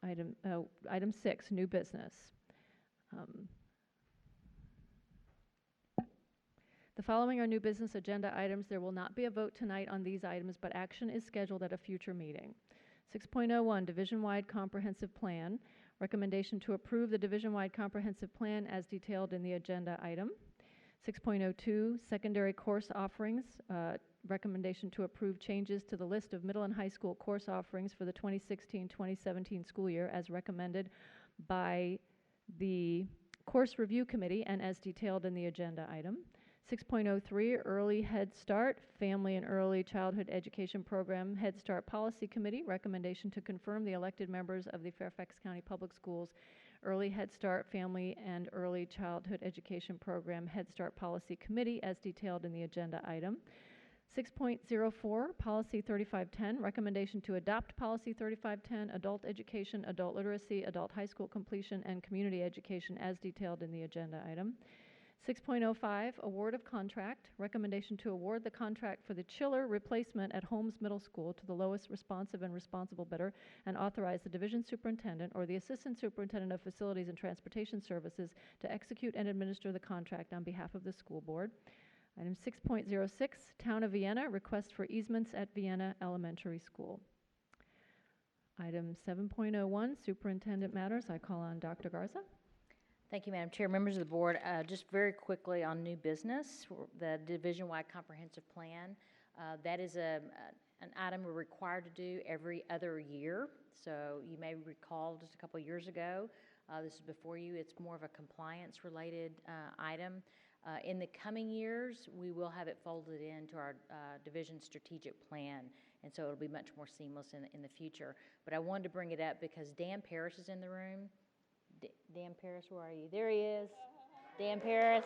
Item 6, new business. The following are new business agenda items. There will not be a vote tonight on these items, but action is scheduled at a future meeting. 6.01, Division-Wide Comprehensive Plan. Recommendation to approve the division-wide comprehensive plan as detailed in the agenda item. 6.02, secondary course offerings. Recommendation to approve changes to the list of middle and high school course offerings for the 2016-2017 school year as recommended by the Course Review Committee and as detailed in the agenda item. 6.03, Early Head Start, Family and Early Childhood Education Program Head Start Policy Committee. Recommendation to confirm the elected members of the Fairfax County Public Schools Early Head Start, Family and Early Childhood Education Program Head Start Policy Committee as detailed in the agenda item. 6.04, Policy 3510, recommendation to adopt Policy 3510, Adult Education, Adult Literacy, Adult High School Completion, and Community Education as detailed in the agenda item. 6.05, award of contract. Recommendation to award the contract for the chiller replacement at Holmes Middle School to the lowest responsive and responsible bidder and authorize the division superintendent or the assistant superintendent of facilities and transportation services to execute and administer the contract on behalf of the school board. Item 6.06, Town of Vienna, request for easements at Vienna Elementary School. Item 7.01, Superintendent Matters. I call on Dr. Garza. Thank you, Madam Chair. Members of the board, just very quickly on new business, the division-wide comprehensive plan. That is an item we're required to do every other year. So you may recall just a couple of years ago, this is before you, it's more of a compliance-related item. In the coming years, we will have it folded into our division strategic plan, and so it'll be much more seamless in the future. But I wanted to bring it up because Dan Parrish is in the room. Dan Parrish, where are you? There he is. Dan Parrish.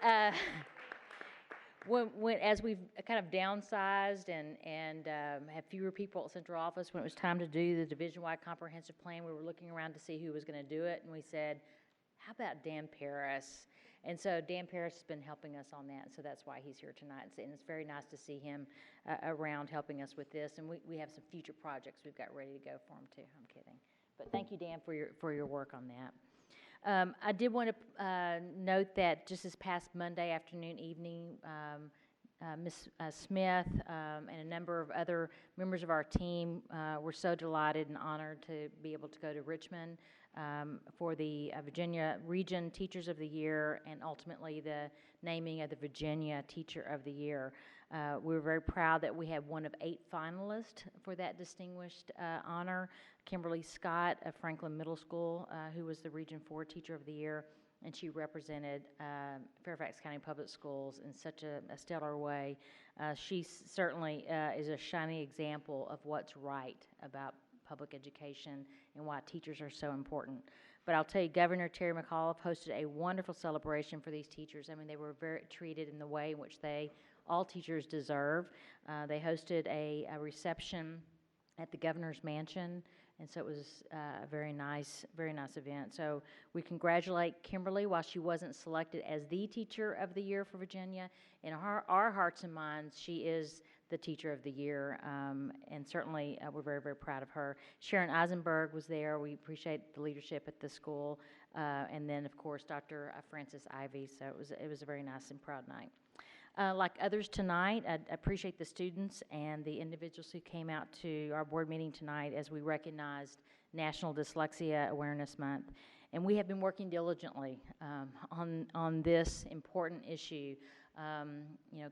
As we've kind of downsized and have fewer people at central office, when it was time to do the division-wide comprehensive plan, we were looking around to see who was going to do it, and we said, how about Dan Parrish? And so Dan Paris has been helping us on that, so that's why he's here tonight. And it's very nice to see him around helping us with this. And we have some future projects we've got ready to go for him too. I'm kidding. But thank you, Dan, for your work on that. I did want to note that just this past Monday afternoon, evening, Ms. Smith and a number of other members of our team were so delighted and honored to be able to go to Richmond for the Virginia Region Teachers of the Year and ultimately the naming of the Virginia Teacher of the Year. We were very proud that we had one of 8 finalists for that distinguished honor, Kimberly Scott of Franklin Middle School, who was the Region 4 Teacher of the Year, and she represented Fairfax County Public Schools in such a stellar way. She certainly is a shining example of what's right about public education and why teachers are so important. But I'll tell you, Governor Terry McAuliffe hosted a wonderful celebration for these teachers. I mean, they were very treated in the way in which all teachers deserve. They hosted a reception at the governor's mansion, and so it was a very nice event. So we congratulate Kimberly while she wasn't selected as the Teacher of the Year for Virginia. In our hearts and minds, she is the Teacher of the Year, and certainly we're very, very proud of her. Sharon Eisenberg was there. We appreciate the leadership at the school, and then, of course, Dr. Francis Ivy. So it was a very nice and proud night. Like others tonight, I appreciate the students and the individuals who came out to our board meeting tonight as we recognized National Dyslexia Awareness Month. And we have been working diligently on this important issue.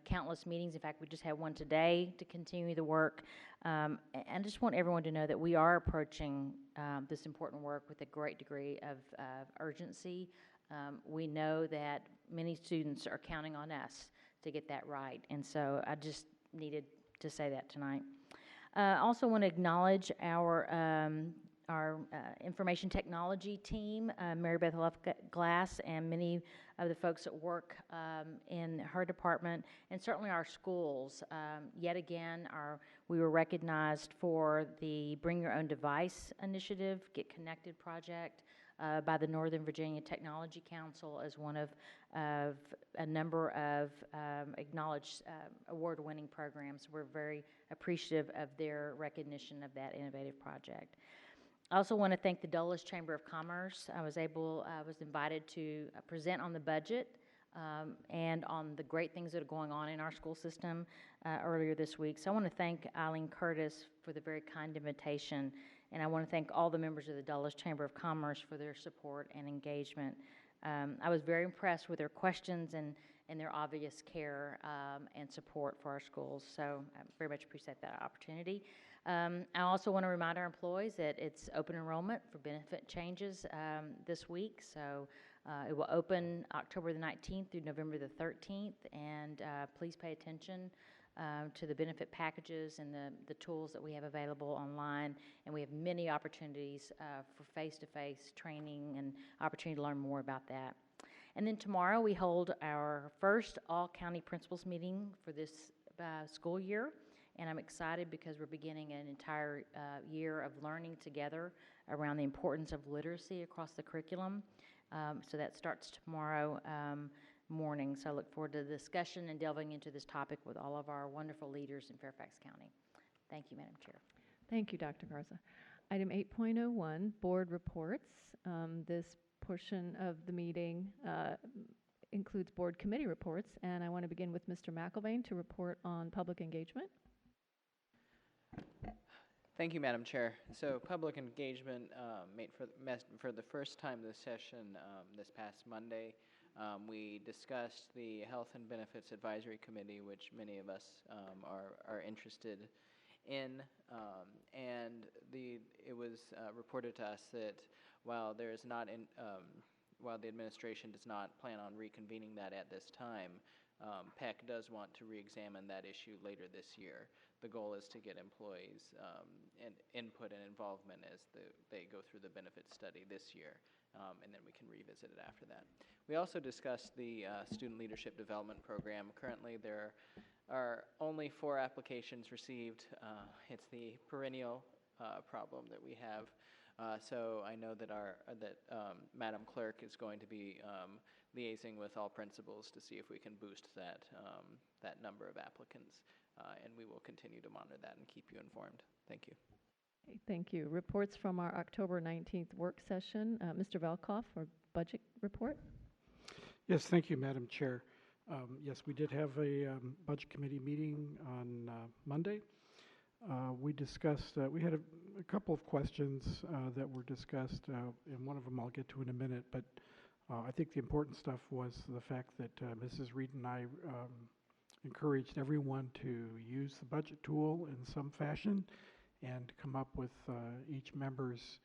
Countless meetings. In fact, we just had one today to continue the work. And I just want everyone to know that we are approaching this important work with a great degree of urgency. We know that many students are counting on us to get that right, and so I just needed to say that tonight. I also want to acknowledge our information technology team, Mary Beth Glass, and many of the folks that work in her department, and certainly our schools. Yet again, we were recognized for the Bring Your Own Device initiative, Get Connected project, by the Northern Virginia Technology Council as one of a number of acknowledged award-winning programs. We're very appreciative of their recognition of that innovative project. I also want to thank the Dulles Chamber of Commerce. I was invited to present on the budget and on the great things that are going on in our school system earlier this week. So I want to thank Eileen Curtis for the very kind invitation, and I want to thank all the members of the Dulles Chamber of Commerce for their support and engagement. I was very impressed with their questions and their obvious care and support for our schools, so I very much appreciate that opportunity. I also want to remind our employees that it's open enrollment for benefit changes this week, so it will open October the 19th through November the 13th, and please pay attention to the benefit packages and the tools that we have available online, and we have many opportunities for face-to-face training and opportunity to learn more about that. And then tomorrow we hold our first all-county principals meeting for this school year, and I'm excited because we're beginning an entire year of learning together around the importance of literacy across the curriculum. So that starts tomorrow morning. So I look forward to the discussion and delving into this topic with all of our wonderful leaders in Fairfax County. Thank you, Madam Chair. Thank you, Dr. Garza. Item 8.01, board reports. This portion of the meeting includes board committee reports, and I want to begin with Mr. McIlvaine to report on public engagement. Thank you, Madam Chair. So public engagement made for the first time this session this past Monday. We discussed the Health and Benefits Advisory Committee, which many of us are interested in, and it was reported to us that while there is not while the administration does not plan on reconvening that at this time, PEC does want to re-examine that issue later this year. The goal is to get employees and input and involvement as they go through the benefits study this year, and then we can revisit it after that. We also discussed the Student Leadership Development Program. Currently, there are only 4 applications received. It's the perennial problem that we have. So I know that Madam Clerk is going to be liaising with all principals to see if we can boost that, that number of applicants. And we will continue to monitor that and keep you informed. Thank you. Okay, thank you. Reports from our October 19th work session. Mr. Velkoff, for budget report. Yes, thank you, Madam Chair. Yes, we did have a Budget Committee meeting on Monday. We discussed, we had a couple of questions that were discussed, and one of them I'll get to in a minute, but I think the important stuff was the fact that Mrs. Reed and I encouraged everyone to use the budget tool in some fashion and come up with each member's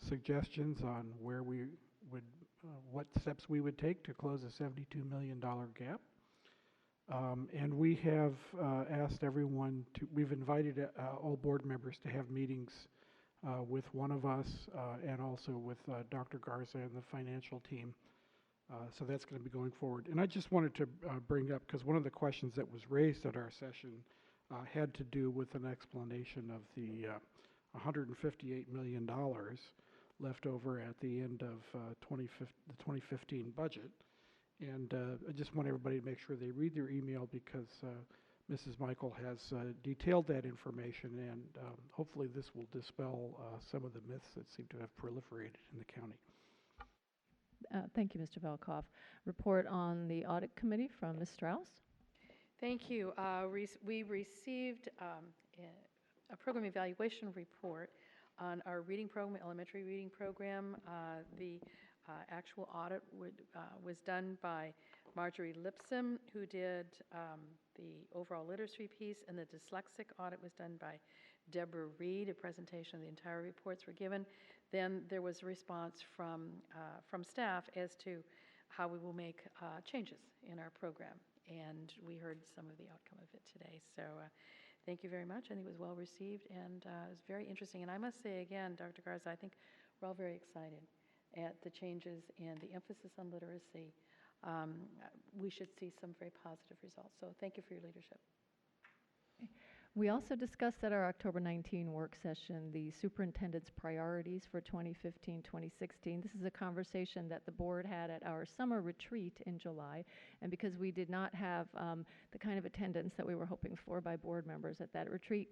suggestions on where we would, what steps we would take to close a $72 million gap. And we have asked everyone to, we've invited all board members to have meetings with one of us and also with Dr. Garza and the financial team. So that's going to be going forward. And I just wanted to bring up, because one of the questions that was raised at our session had to do with an explanation of the $158 million left over at the end of the 2015 budget. And I just want everybody to make sure they read their email, because Mrs. Michael has detailed that information, and hopefully this will dispel some of the myths that seem to have proliferated in the county. Thank you, Mr. Velkoff. Report on the Audit Committee from Ms. Strauss. Thank you. We received a program evaluation report on our reading program, elementary reading program. The actual audit was done by Marjorie Lipsum, who did the overall literacy piece, and the dyslexic audit was done by Deborah Reed. A presentation of the entire reports were given. Then there was a response from staff as to how we will make changes in our program, and we heard some of the outcome of it today. So thank you very much. I think it was well received, and it was very interesting. And I must say again, Dr. Garza, I think we're all very excited at the changes and the emphasis on literacy. We should see some very positive results. So thank you for your leadership. We also discussed at our October 19 work session the superintendent's priorities for 2015-2016. This is a conversation that the board had at our summer retreat in July, and because we did not have the kind of attendance that we were hoping for by board members at that retreat,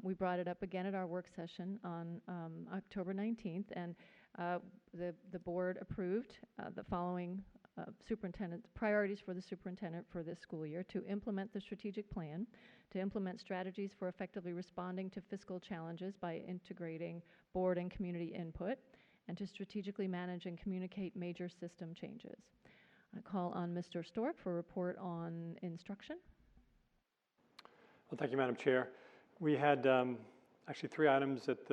we brought it up again at our work session on October 19th, and the board approved the following superintendent's priorities for the superintendent for this school year: to implement the strategic plan, to implement strategies for effectively responding to fiscal challenges by integrating board and community input, and to strategically manage and communicate major system changes. I call on Mr. Stork for a report on instruction. Well, thank you, Madam Chair. We had actually 3 items that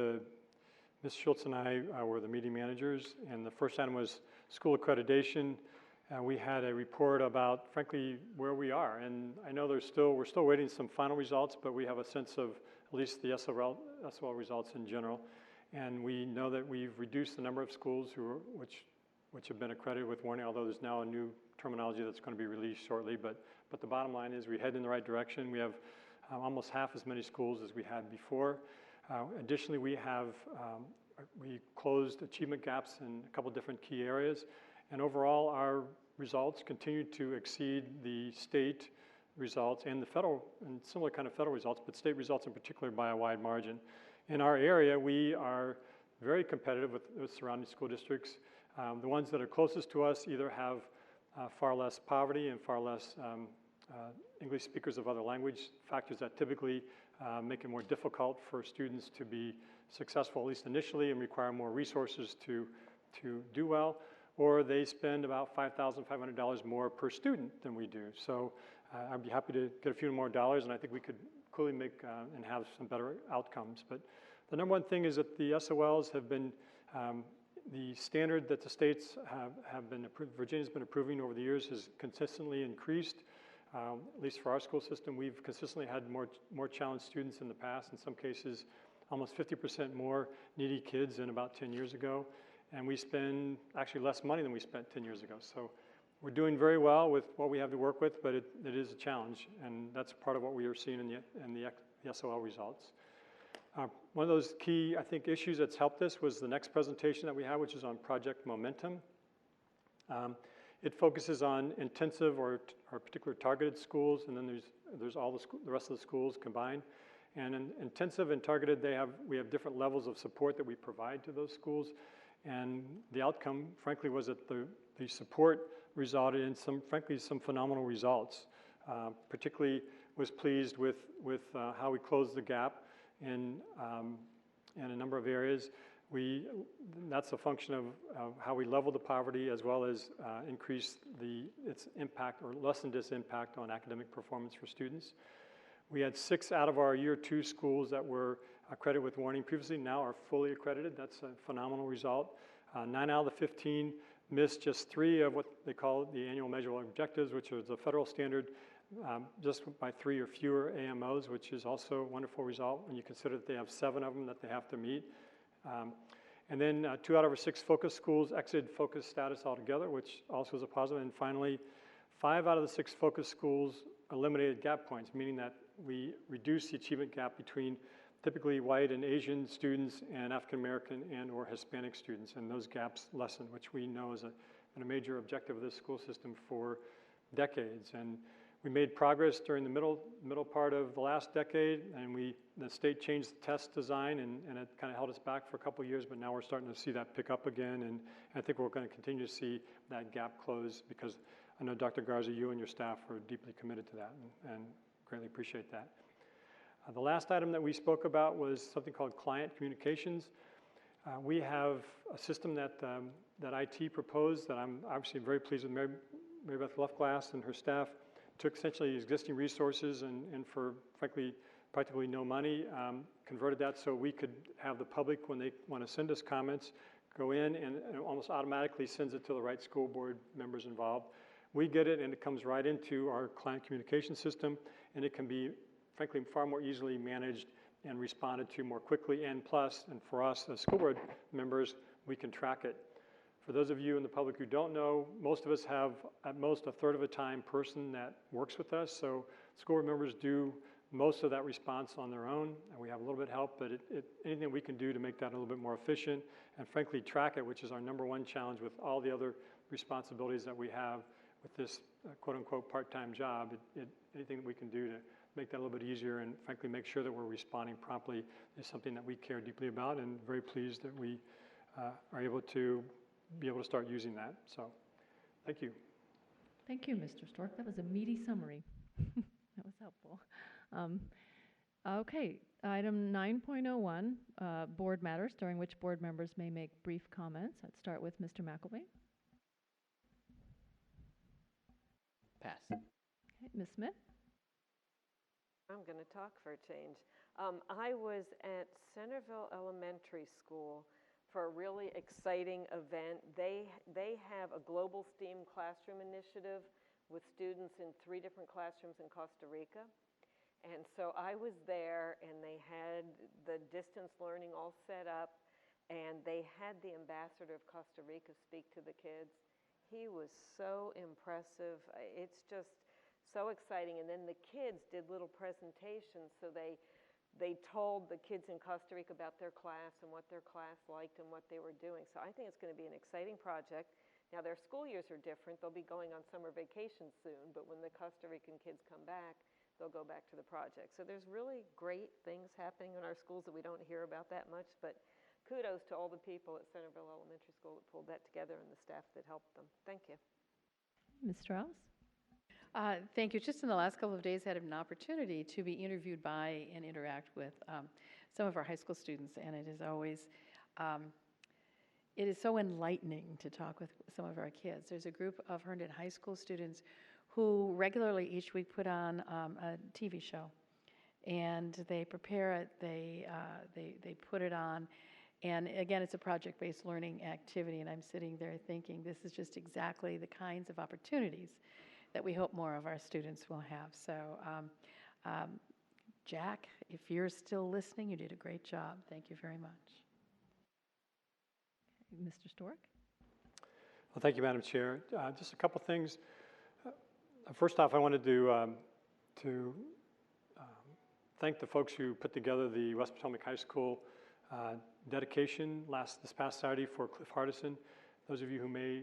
Ms. Schultz and I were the meeting managers, and the first item was school accreditation. We had a report about, frankly, where we are, and I know we're still waiting some final results, but we have a sense of at least the SOL results in general, and we know that we've reduced the number of schools which have been accredited with warning, although there's now a new terminology that's going to be released shortly, but the bottom line is we head in the right direction. We have almost half as many schools as we had before. Additionally, we closed achievement gaps in a couple different key areas, and overall our results continue to exceed the state results and the federal, and similar kind of federal results, but state results in particular by a wide margin. In our area, we are very competitive with surrounding school districts. The ones that are closest to us either have far less poverty and far less English speakers of other language, factors that typically make it more difficult for students to be successful, at least initially, and require more resources to do well, or they spend about $5,500 more per student than we do. So I'd be happy to get a few more dollars, and I think we could clearly make and have some better outcomes. But the number one thing is that the SOLs have been, the standard that the states have been, Virginia's been approving over the years has consistently increased. At least for our school system, we've consistently had more challenged students in the past, in some cases almost 50% more needy kids than about 10 years ago. And we spend actually less money than we spent 10 years ago. So we're doing very well with what we have to work with, but it is a challenge, and that's part of what we are seeing in the SOL results. One of those key, I think, issues that's helped us was the next presentation that we have, which is on Project Momentum. It focuses on intensive or particular targeted schools, and then there's all the rest of the schools combined. And in intensive and targeted, we have different levels of support that we provide to those schools. And the outcome, frankly, was that the support resulted in some phenomenal results. Particularly was pleased with how we closed the gap in a number of areas. That's a function of how we leveled the poverty as well as increased its impact or lessened its impact on academic performance for students. We had 6 out of our year 2 schools that were accredited with warning previously, now are fully accredited. That's a phenomenal result. 9 out of the 15 missed just 3 of what they call the annual measurable objectives, which is the federal standard, just by 3 or fewer AMOs, which is also a wonderful result when you consider that they have 7 of them that they have to meet. And then 2 out of our 6 focus schools exited focus status altogether, which also is a positive. And finally, 5 out of the 6 focus schools eliminated gap points, meaning that we reduced the achievement gap between typically white and Asian students and African American and or Hispanic students, and those gaps lessened, which we know is been a major objective of this school system for decades. And we made progress during the middle part of the last decade, and the state changed the test design, and it kind of held us back for a couple of years, but now we're starting to see that pick up again, and I think we're going to continue to see that gap close, because I know Dr. Garza, you and your staff are deeply committed to that, and greatly appreciate that. The last item that we spoke about was something called client communications. We have a system that IT proposed that I'm obviously very pleased with. Mary Beth Lufglass and her staff took essentially existing resources and for, frankly, practically no money, converted that so we could have the public, when they want to send us comments, go in and it almost automatically sends it to the right school board members involved. We get it and it comes right into our client communication system, and it can be, frankly, far more easily managed and responded to more quickly, and plus, and for us as school board members, we can track it. For those of you in the public who don't know, most of us have at most a third of a time person that works with us, so school board members do most of that response on their own, and we have a little bit of help, but anything we can do to make that a little bit more efficient and frankly track it, which is our #1 challenge with all the other responsibilities that we have with this quote-unquote part-time job, anything that we can do to make that a little bit easier and frankly make sure that we're responding promptly is something that we care deeply about, and very pleased that we are able to start using that. So thank you. Thank you, Mr. Stork. That was a meaty summary. That was helpful. Okay, item 9.01, board matters, during which board members may make brief comments. Let's start with Mr. McElwain. Pass. Okay, Ms. Smith. I'm going to talk for a change. I was at Centerville Elementary School for a really exciting event. They have a global STEAM classroom initiative with students in 3 different classrooms in Costa Rica. And so I was there, and they had the distance learning all set up, and they had the ambassador of Costa Rica speak to the kids. He was so impressive. It's just so exciting. And then the kids did little presentations, so they told the kids in Costa Rica about their class and what their class liked and what they were doing. So I think it's going to be an exciting project. Now, their school years are different. They'll be going on summer vacation soon, but when the Costa Rican kids come back, they'll go back to the project. So there's really great things happening in our schools that we don't hear about that much, but kudos to all the people at Centerville Elementary School that pulled that together and the staff that helped them. Thank you. Ms. Strauss? Thank you. Just in the last couple of days, I had an opportunity to be interviewed by and interact with some of our high school students, and it is always, it is so enlightening to talk with some of our kids. There's a group of Herndon High School students who regularly each week put on a TV show, and they prepare it, they put it on, and again, it's a project-based learning activity, and I'm sitting there thinking this is just exactly the kinds of opportunities that we hope more of our students will have. So, Jack, if you're still listening, you did a great job. Thank you very much. Mr. Stork? Well, thank you, Madam Chair. Just a couple things. First off, I wanted to thank the folks who put together the West Potomac High School dedication this past Saturday for Cliff Hardison. Those of you who may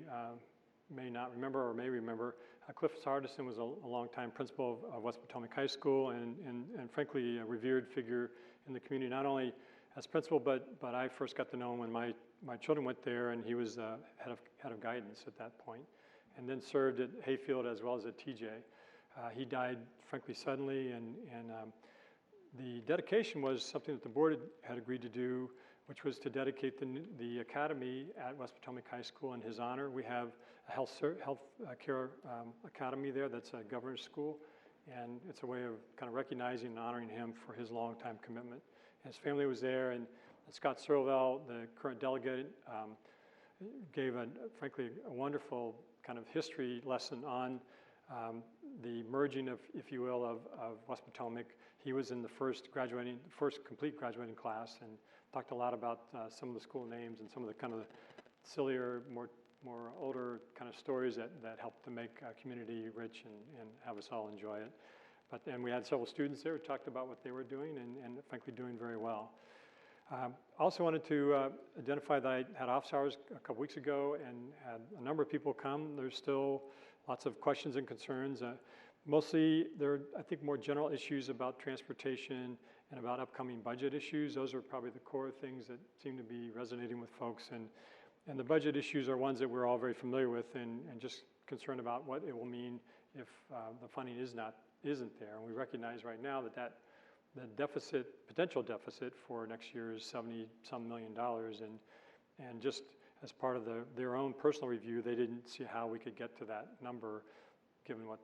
may not remember or may remember, Cliff Hardison was a longtime principal of West Potomac High School and frankly a revered figure in the community, not only as principal, but I first got to know him when my children went there, and he was head of guidance at that point, and then served at Hayfield as well as at TJ. He died, frankly, suddenly, and the dedication was something that the board had agreed to do, which was to dedicate the academy at West Potomac High School in his honor. We have a health care academy there that's a governor's school, and it's a way of kind of recognizing and honoring him for his long-time commitment. His family was there, and Scott Searlevell, the current delegate, gave, frankly, a wonderful kind of history lesson on the merging of, if you will, of West Potomac. He was in the first complete graduating class, and talked a lot about some of the school names and some of the kind of sillier, more older kind of stories that helped to make community rich and have us all enjoy it. And we had several students there who talked about what they were doing and frankly doing very well. I also wanted to identify that I had office hours a couple weeks ago and had a number of people come. There's still lots of questions and concerns. Mostly there are, I think, more general issues about transportation and about upcoming budget issues. Those are probably the core things that seem to be resonating with folks. And the budget issues are ones that we're all very familiar with and just concerned about what it will mean if the funding isn't there. And we recognize right now that the potential deficit for next year is $70-some million. And just as part of their own personal review, they didn't see how we could get to that number, given what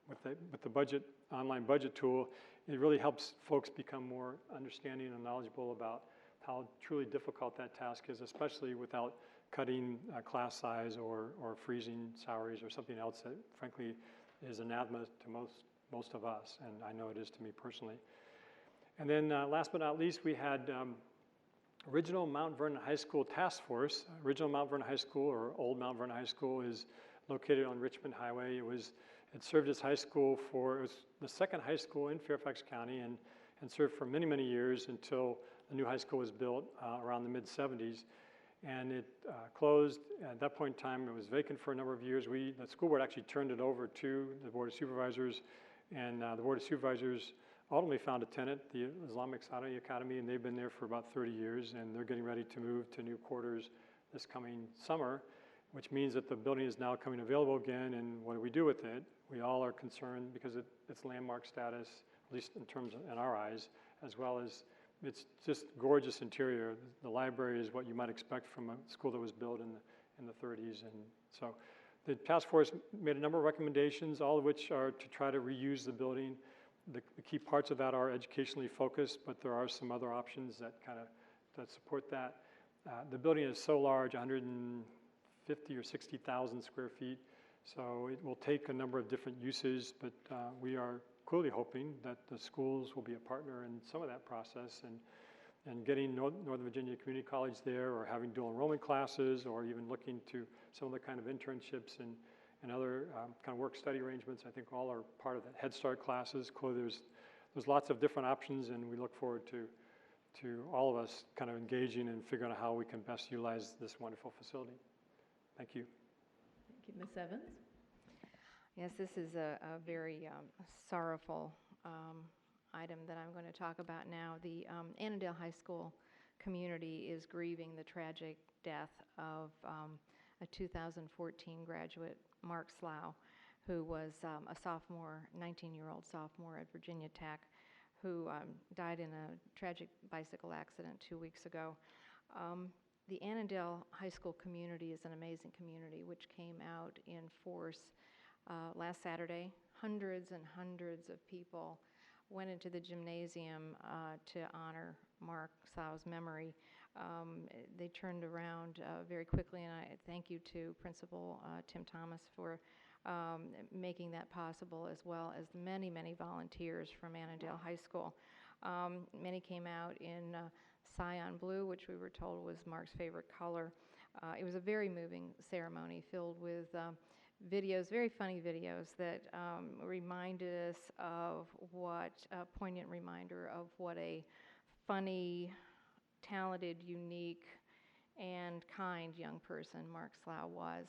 with the online budget tool. It really helps folks become more understanding and knowledgeable about how truly difficult that task is, especially without cutting class size or freezing salaries or something else that frankly is anathema to most of us, and I know it is to me personally. And then last but not least, we had original Mount Vernon High School Task Force. Original Mount Vernon High School, or Old Mount Vernon High School, is located on Richmond Highway. It served as high school it was the second high school in Fairfax County and served for many, many years until the new high school was built around the mid-'70s. And it closed. At that point in time, it was vacant for a number of years. The school board actually turned it over to the Board of Supervisors, and the Board of Supervisors ultimately found a tenant, the Islamic Saudi Academy, and they've been there for about 30 years, and they're getting ready to move to new quarters this coming summer, which means that the building is now coming available again, and what do we do with it? We all are concerned because it's landmark status, at least in our eyes, as well as it's just gorgeous interior. The library is what you might expect from a school that was built in the 30s, and so the task force made a number of recommendations, all of which are to try to reuse the building. The key parts of that are educationally focused, but there are some other options that support that. The building is so large, 150 or 60,000 square feet, so it will take a number of different uses, but we are clearly hoping that the schools will be a partner in some of that process, and getting Northern Virginia Community College there, or having dual enrollment classes, or even looking to some of the kind of internships and other kind of work-study arrangements. I think all are part of the Head Start classes. Clearly there's lots of different options, and we look forward to all of us kind of engaging and figuring out how we can best utilize this wonderful facility. Thank you. Thank you. Ms. Evans? Yes, this is a very sorrowful item that I'm going to talk about now. The Annandale High School community is grieving the tragic death of a 2014 graduate, Mark Slough, who was a sophomore, 19-year-old sophomore at Virginia Tech, who died in a tragic bicycle accident 2 weeks ago. The Annandale High School community is an amazing community which came out in force last Saturday. Hundreds and hundreds of people went into the gymnasium to honor Mark Slough's memory. They turned around very quickly, and I thank you to Principal Tim Thomas for making that possible, as well as many, many volunteers from Annandale High School. Many came out in cyan blue, which we were told was Mark's favorite color. It was a very moving ceremony filled with videos, very funny videos that reminded us of a poignant reminder of what a funny, talented, unique, and kind young person Mark Slough was.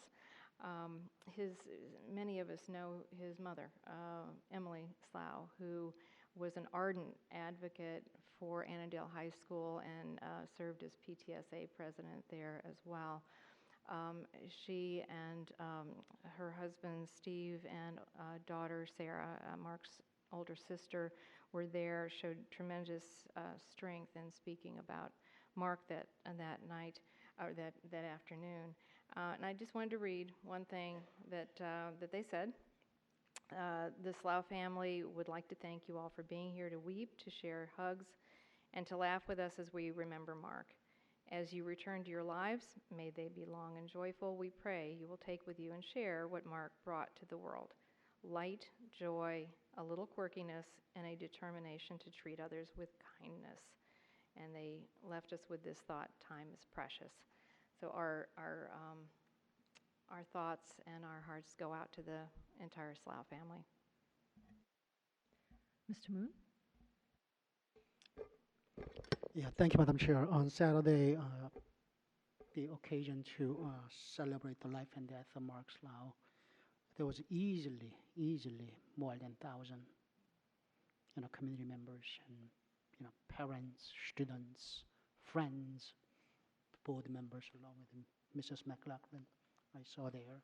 His, many of us know his mother, Emily Slough, who was an ardent advocate for Annandale High School and served as PTSA president there as well. She and her husband Steve and daughter Sarah, Mark's older sister, were there, showed tremendous strength in speaking about Mark that night, or that afternoon. And I just wanted to read one thing that they said. The Slough family would like to thank you all for being here to weep, to share hugs, and to laugh with us as we remember Mark. As you return to your lives, may they be long and joyful. We pray you will take with you and share what Mark brought to the world: light, joy, a little quirkiness, and a determination to treat others with kindness. And they left us with this thought: time is precious. So our thoughts and our hearts go out to the entire Slough family. Mr. Moon? Yeah, thank you, Madam Chair. On Saturday, the occasion to celebrate the life and death of Mark Slough, there was easily more than 1,000, community members and, parents, students, friends, board members, along with Mrs. McLaughlin, I saw there.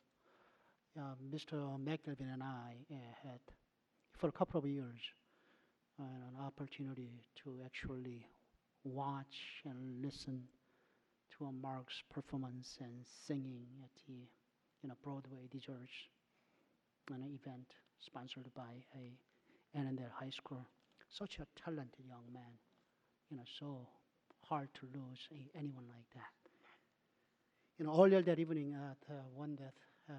Mr. McLaughlin and I had, for a couple of years, an opportunity to actually watch and listen to Mark's performance and singing at the Broadway Desserts, an event sponsored by Annandale High School. Such a talented young man, so hard to lose anyone like that. Earlier that evening at one that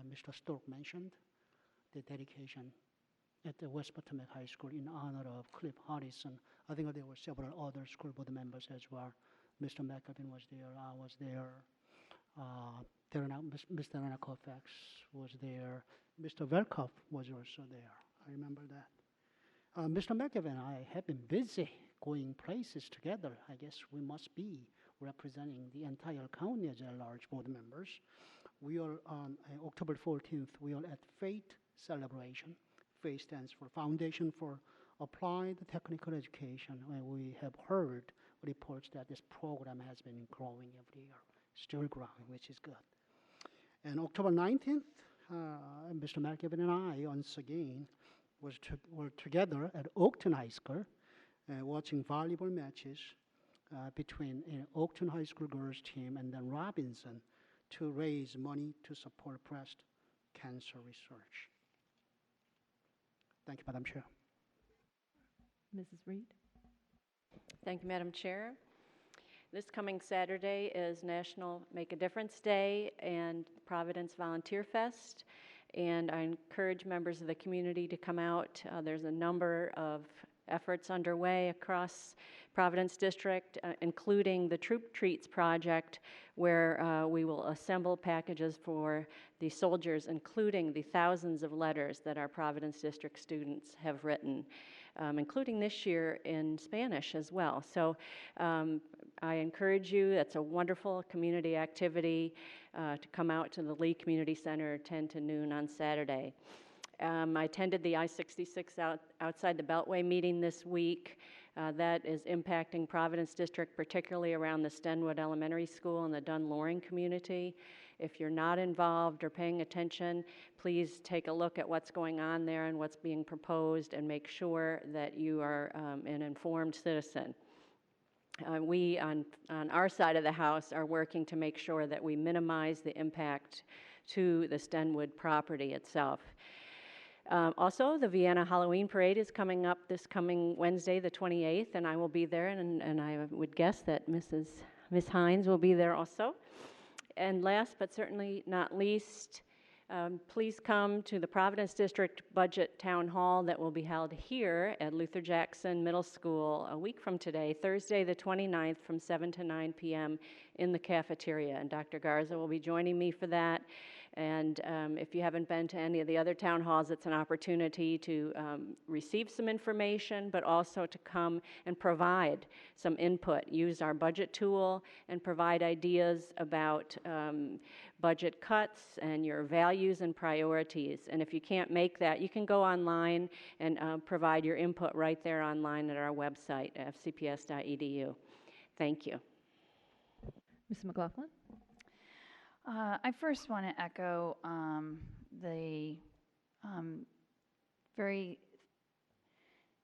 Mr. Stork mentioned, the dedication at the West Potomac High School in honor of Cliff Hardison. I think there were several other school board members as well. Mr. McAlpin was there, I was there, Mr. Anna Colfax was there, Mr. Velkoff was also there. I remember that. Mr. McAlpin and I have been busy going places together. I guess we must be representing the entire county as a large board members. We are on October 14th, we are at FATE celebration. FATE stands for Foundation for Applied Technical Education, and we have heard reports that this program has been growing every year, still growing, which is good. And October 19th, Mr. McAlpin and I, once again, were together at Oakton High School watching volleyball matches between Oakton High School girls team and then Robinson to raise money to support breast cancer research. Thank you, Madam Chair. Mrs. Reed? Thank you, Madam Chair. This coming Saturday is National Make a Difference Day and Providence Volunteer Fest, and I encourage members of the community to come out. There's a number of efforts underway across Providence District, including the Troop Treats project, where we will assemble packages for the soldiers, including the thousands of letters that our Providence District students have written, including this year in Spanish as well. So I encourage you, it's a wonderful community activity to come out to the Lee Community Center 10 to noon on Saturday. I attended the I-66 outside the Beltway meeting this week. That is impacting Providence District, particularly around the Stenwood Elementary School and the Dunn-Loring community. If you're not involved or paying attention, please take a look at what's going on there and what's being proposed, and make sure that you are an informed citizen. We, on our side of the house, are working to make sure that we minimize the impact to the Stenwood property itself. Also, the Vienna Halloween Parade is coming up this coming Wednesday, the 28th, and I will be there, and I would guess that Miss Hines will be there also. And last but certainly not least, please come to the Providence District Budget Town Hall that will be held here at Luther Jackson Middle School a week from today, Thursday the 29th, from 7 to 9 p.m. in the cafeteria. And Dr. Garza will be joining me for that. And if you haven't been to any of the other town halls, it's an opportunity to receive some information, but also to come and provide some input. Use our budget tool and provide ideas about budget cuts and your values and priorities. And if you can't make that, you can go online and provide your input right there online at our website, fcps.edu. Thank you. Ms. McLaughlin? I first want to echo the very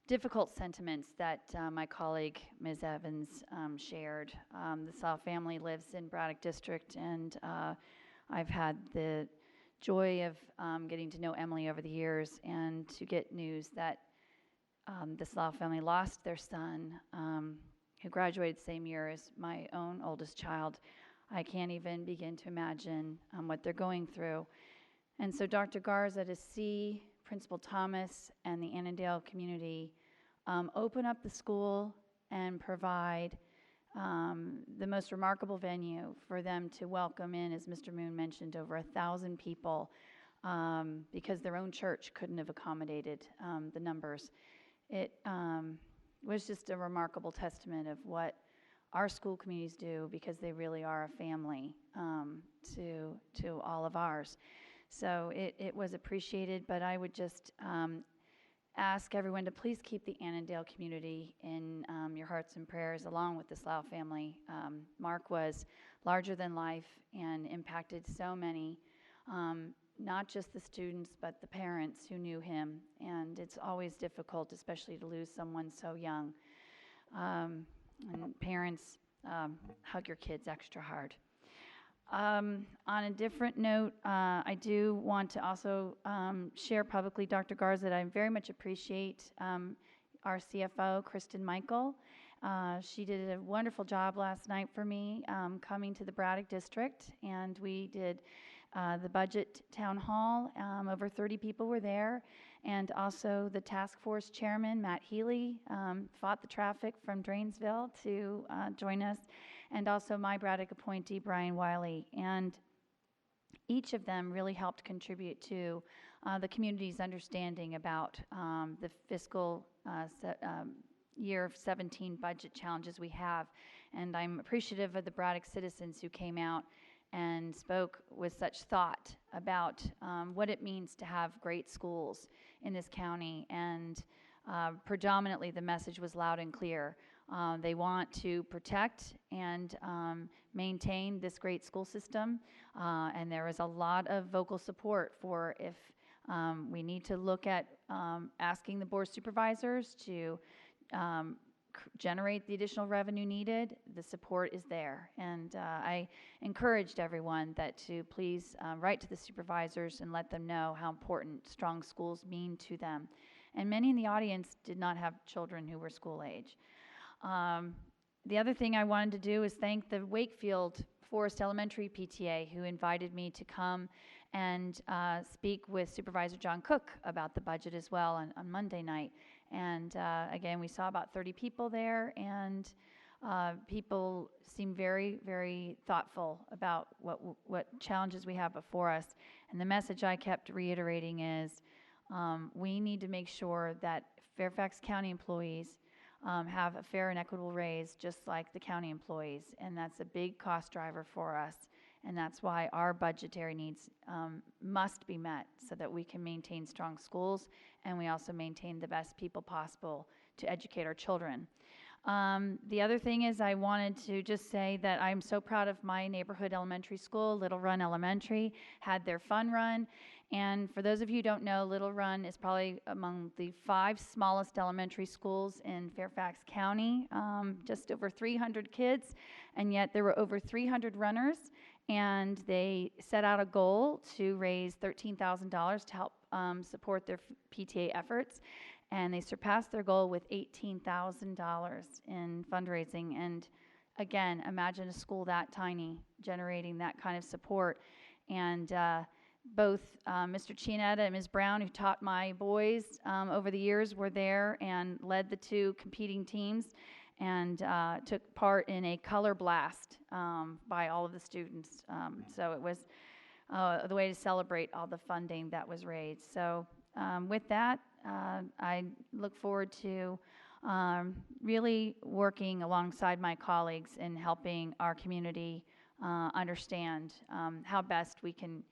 difficult sentiments that my colleague Ms. Evans shared. The Sal family lives in Braddock District, and I've had the joy of getting to know Emily over the years, and to get news that the Sal family lost their son, who graduated the same year as my own oldest child. I can't even begin to imagine what they're going through. And so Dr. Garza, to see Principal Thomas and the Annandale community open up the school and provide the most remarkable venue for them to welcome in, as Mr. Moon mentioned, over 1,000 people, because their own church couldn't have accommodated the numbers. It was just a remarkable testament of what our school communities do, because they really are a family to all of ours. So it was appreciated, but I would just ask everyone to please keep the Annandale community in your hearts and prayers, along with the Slough family. Mark was larger than life and impacted so many, not just the students, but the parents who knew him. And it's always difficult, especially to lose someone so young. And parents, hug your kids extra hard. On a different note, I do want to also share publicly, Dr. Garza, that I very much appreciate our CFO, Kristen Michael. She did a wonderful job last night for me, coming to the Braddock District, and we did the budget town hall. Over 30 people were there, and also the task force chairman, Matt Healy, fought the traffic from Drainsville to join us, and also my Braddock appointee, Brian Wiley. And each of them really helped contribute to the community's understanding about the fiscal year 17 budget challenges we have. And I'm appreciative of the Braddock citizens who came out and spoke with such thought about what it means to have great schools in this county. And predominantly the message was loud and clear. They want to protect and maintain this great school system, and there is a lot of vocal support for if we need to look at asking the board of supervisors to generate the additional revenue needed. The support is there, and I encouraged everyone that to please write to the supervisors and let them know how important strong schools mean to them. And many in the audience did not have children who were school age. The other thing I wanted to do is thank the Wakefield Forest Elementary PTA, who invited me to come and speak with Supervisor John Cook about the budget as well on Monday night. And again, we saw about 30 people there, and people seem very, very thoughtful about what challenges we have before us. And the message I kept reiterating is we need to make sure that Fairfax County employees have a fair and equitable raise, just like the county employees, and that's a big cost driver for us, and that's why our budgetary needs must be met so that we can maintain strong schools, and we also maintain the best people possible to educate our children. The other thing is I wanted to just say that I'm so proud of my neighborhood elementary school. Little Run Elementary had their fun run. And for those of you who don't know, Little Run is probably among the 5 smallest elementary schools in Fairfax County, just over 300 kids, and yet there were over 300 runners, and they set out a goal to raise $13,000 to help support their PTA efforts, and they surpassed their goal with $18,000 in fundraising. And again, imagine a school that tiny generating that kind of support. And both Mr. Chianetta and Ms. Brown, who taught my boys over the years, were there and led the 2 competing teams, and took part in a color blast by all of the students. So it was the way to celebrate all the funding that was raised. So with that, I look forward to really working alongside my colleagues in helping our community understand how best we can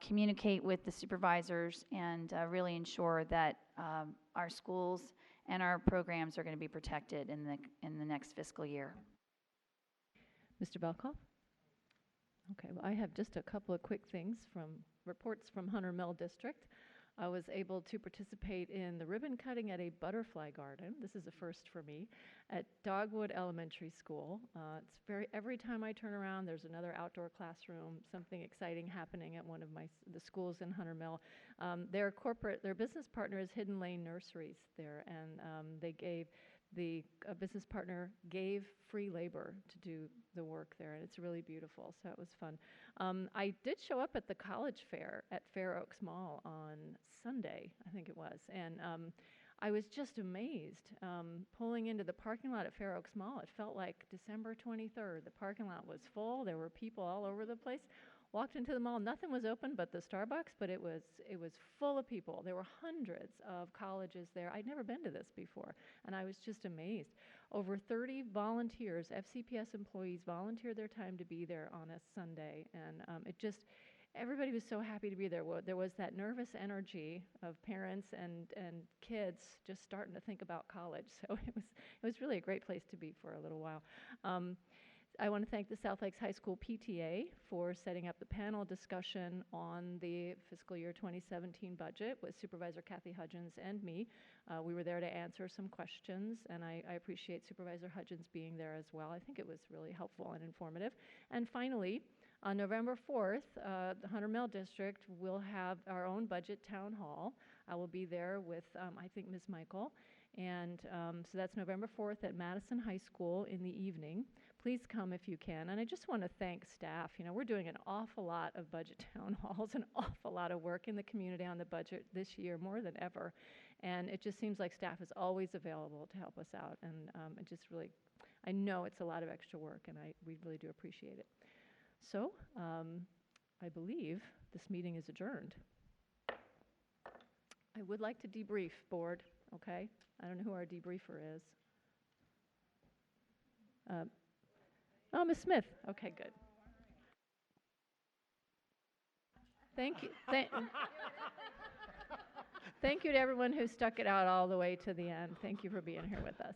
communicate with the supervisors and really ensure that our schools and our programs are going to be protected in the next fiscal year. Mr. Belkoff? Okay, well, I have just a couple of quick things from reports from Hunter Mill District. I was able to participate in the ribbon cutting at a butterfly garden. This is a first for me at Dogwood Elementary School. Every time I turn around, there's another outdoor classroom, something exciting happening at one of the schools in Hunter Mill. Their business partner is Hidden Lane Nurseries there, and the business partner gave free labor to do the work there, and it's really beautiful, so it was fun. I did show up at the college fair at Fair Oaks Mall on Sunday, I think it was, and I was just amazed. Pulling into the parking lot at Fair Oaks Mall, it felt like December 23rd. The parking lot was full. There were people all over the place. Walked into the mall, nothing was open but the Starbucks, but it was full of people. There were hundreds of colleges there. I'd never been to this before, and I was just amazed. Over 30 volunteers, FCPS employees, volunteered their time to be there on a Sunday, and everybody was so happy to be there. There was that nervous energy of parents and kids just starting to think about college, so it was really a great place to be for a little while. I want to thank the South Lakes High School PTA for setting up the panel discussion on the fiscal year 2017 budget with Supervisor Kathy Hudgens and me. We were there to answer some questions, and I appreciate Supervisor Hudgens being there as well. I think it was really helpful and informative. And finally, on November 4th, the Hunter Mill District will have our own budget town hall. I will be there with, I think, Ms. Michael. And so that's November 4th at Madison High School in the evening. Please come if you can. And I just want to thank staff. You know, we're doing an awful lot of budget town halls, an awful lot of work in the community on the budget this year, more than ever. And it just seems like staff is always available to help us out. And it just really, I know it's a lot of extra work, and we really do appreciate it. So I believe this meeting is adjourned. I would like to debrief, board, okay? I don't know who our debriefer is. Ms. Smith. Okay, good. Thank you. Thank you to everyone who stuck it out all the way to the end. Thank you for being here with us.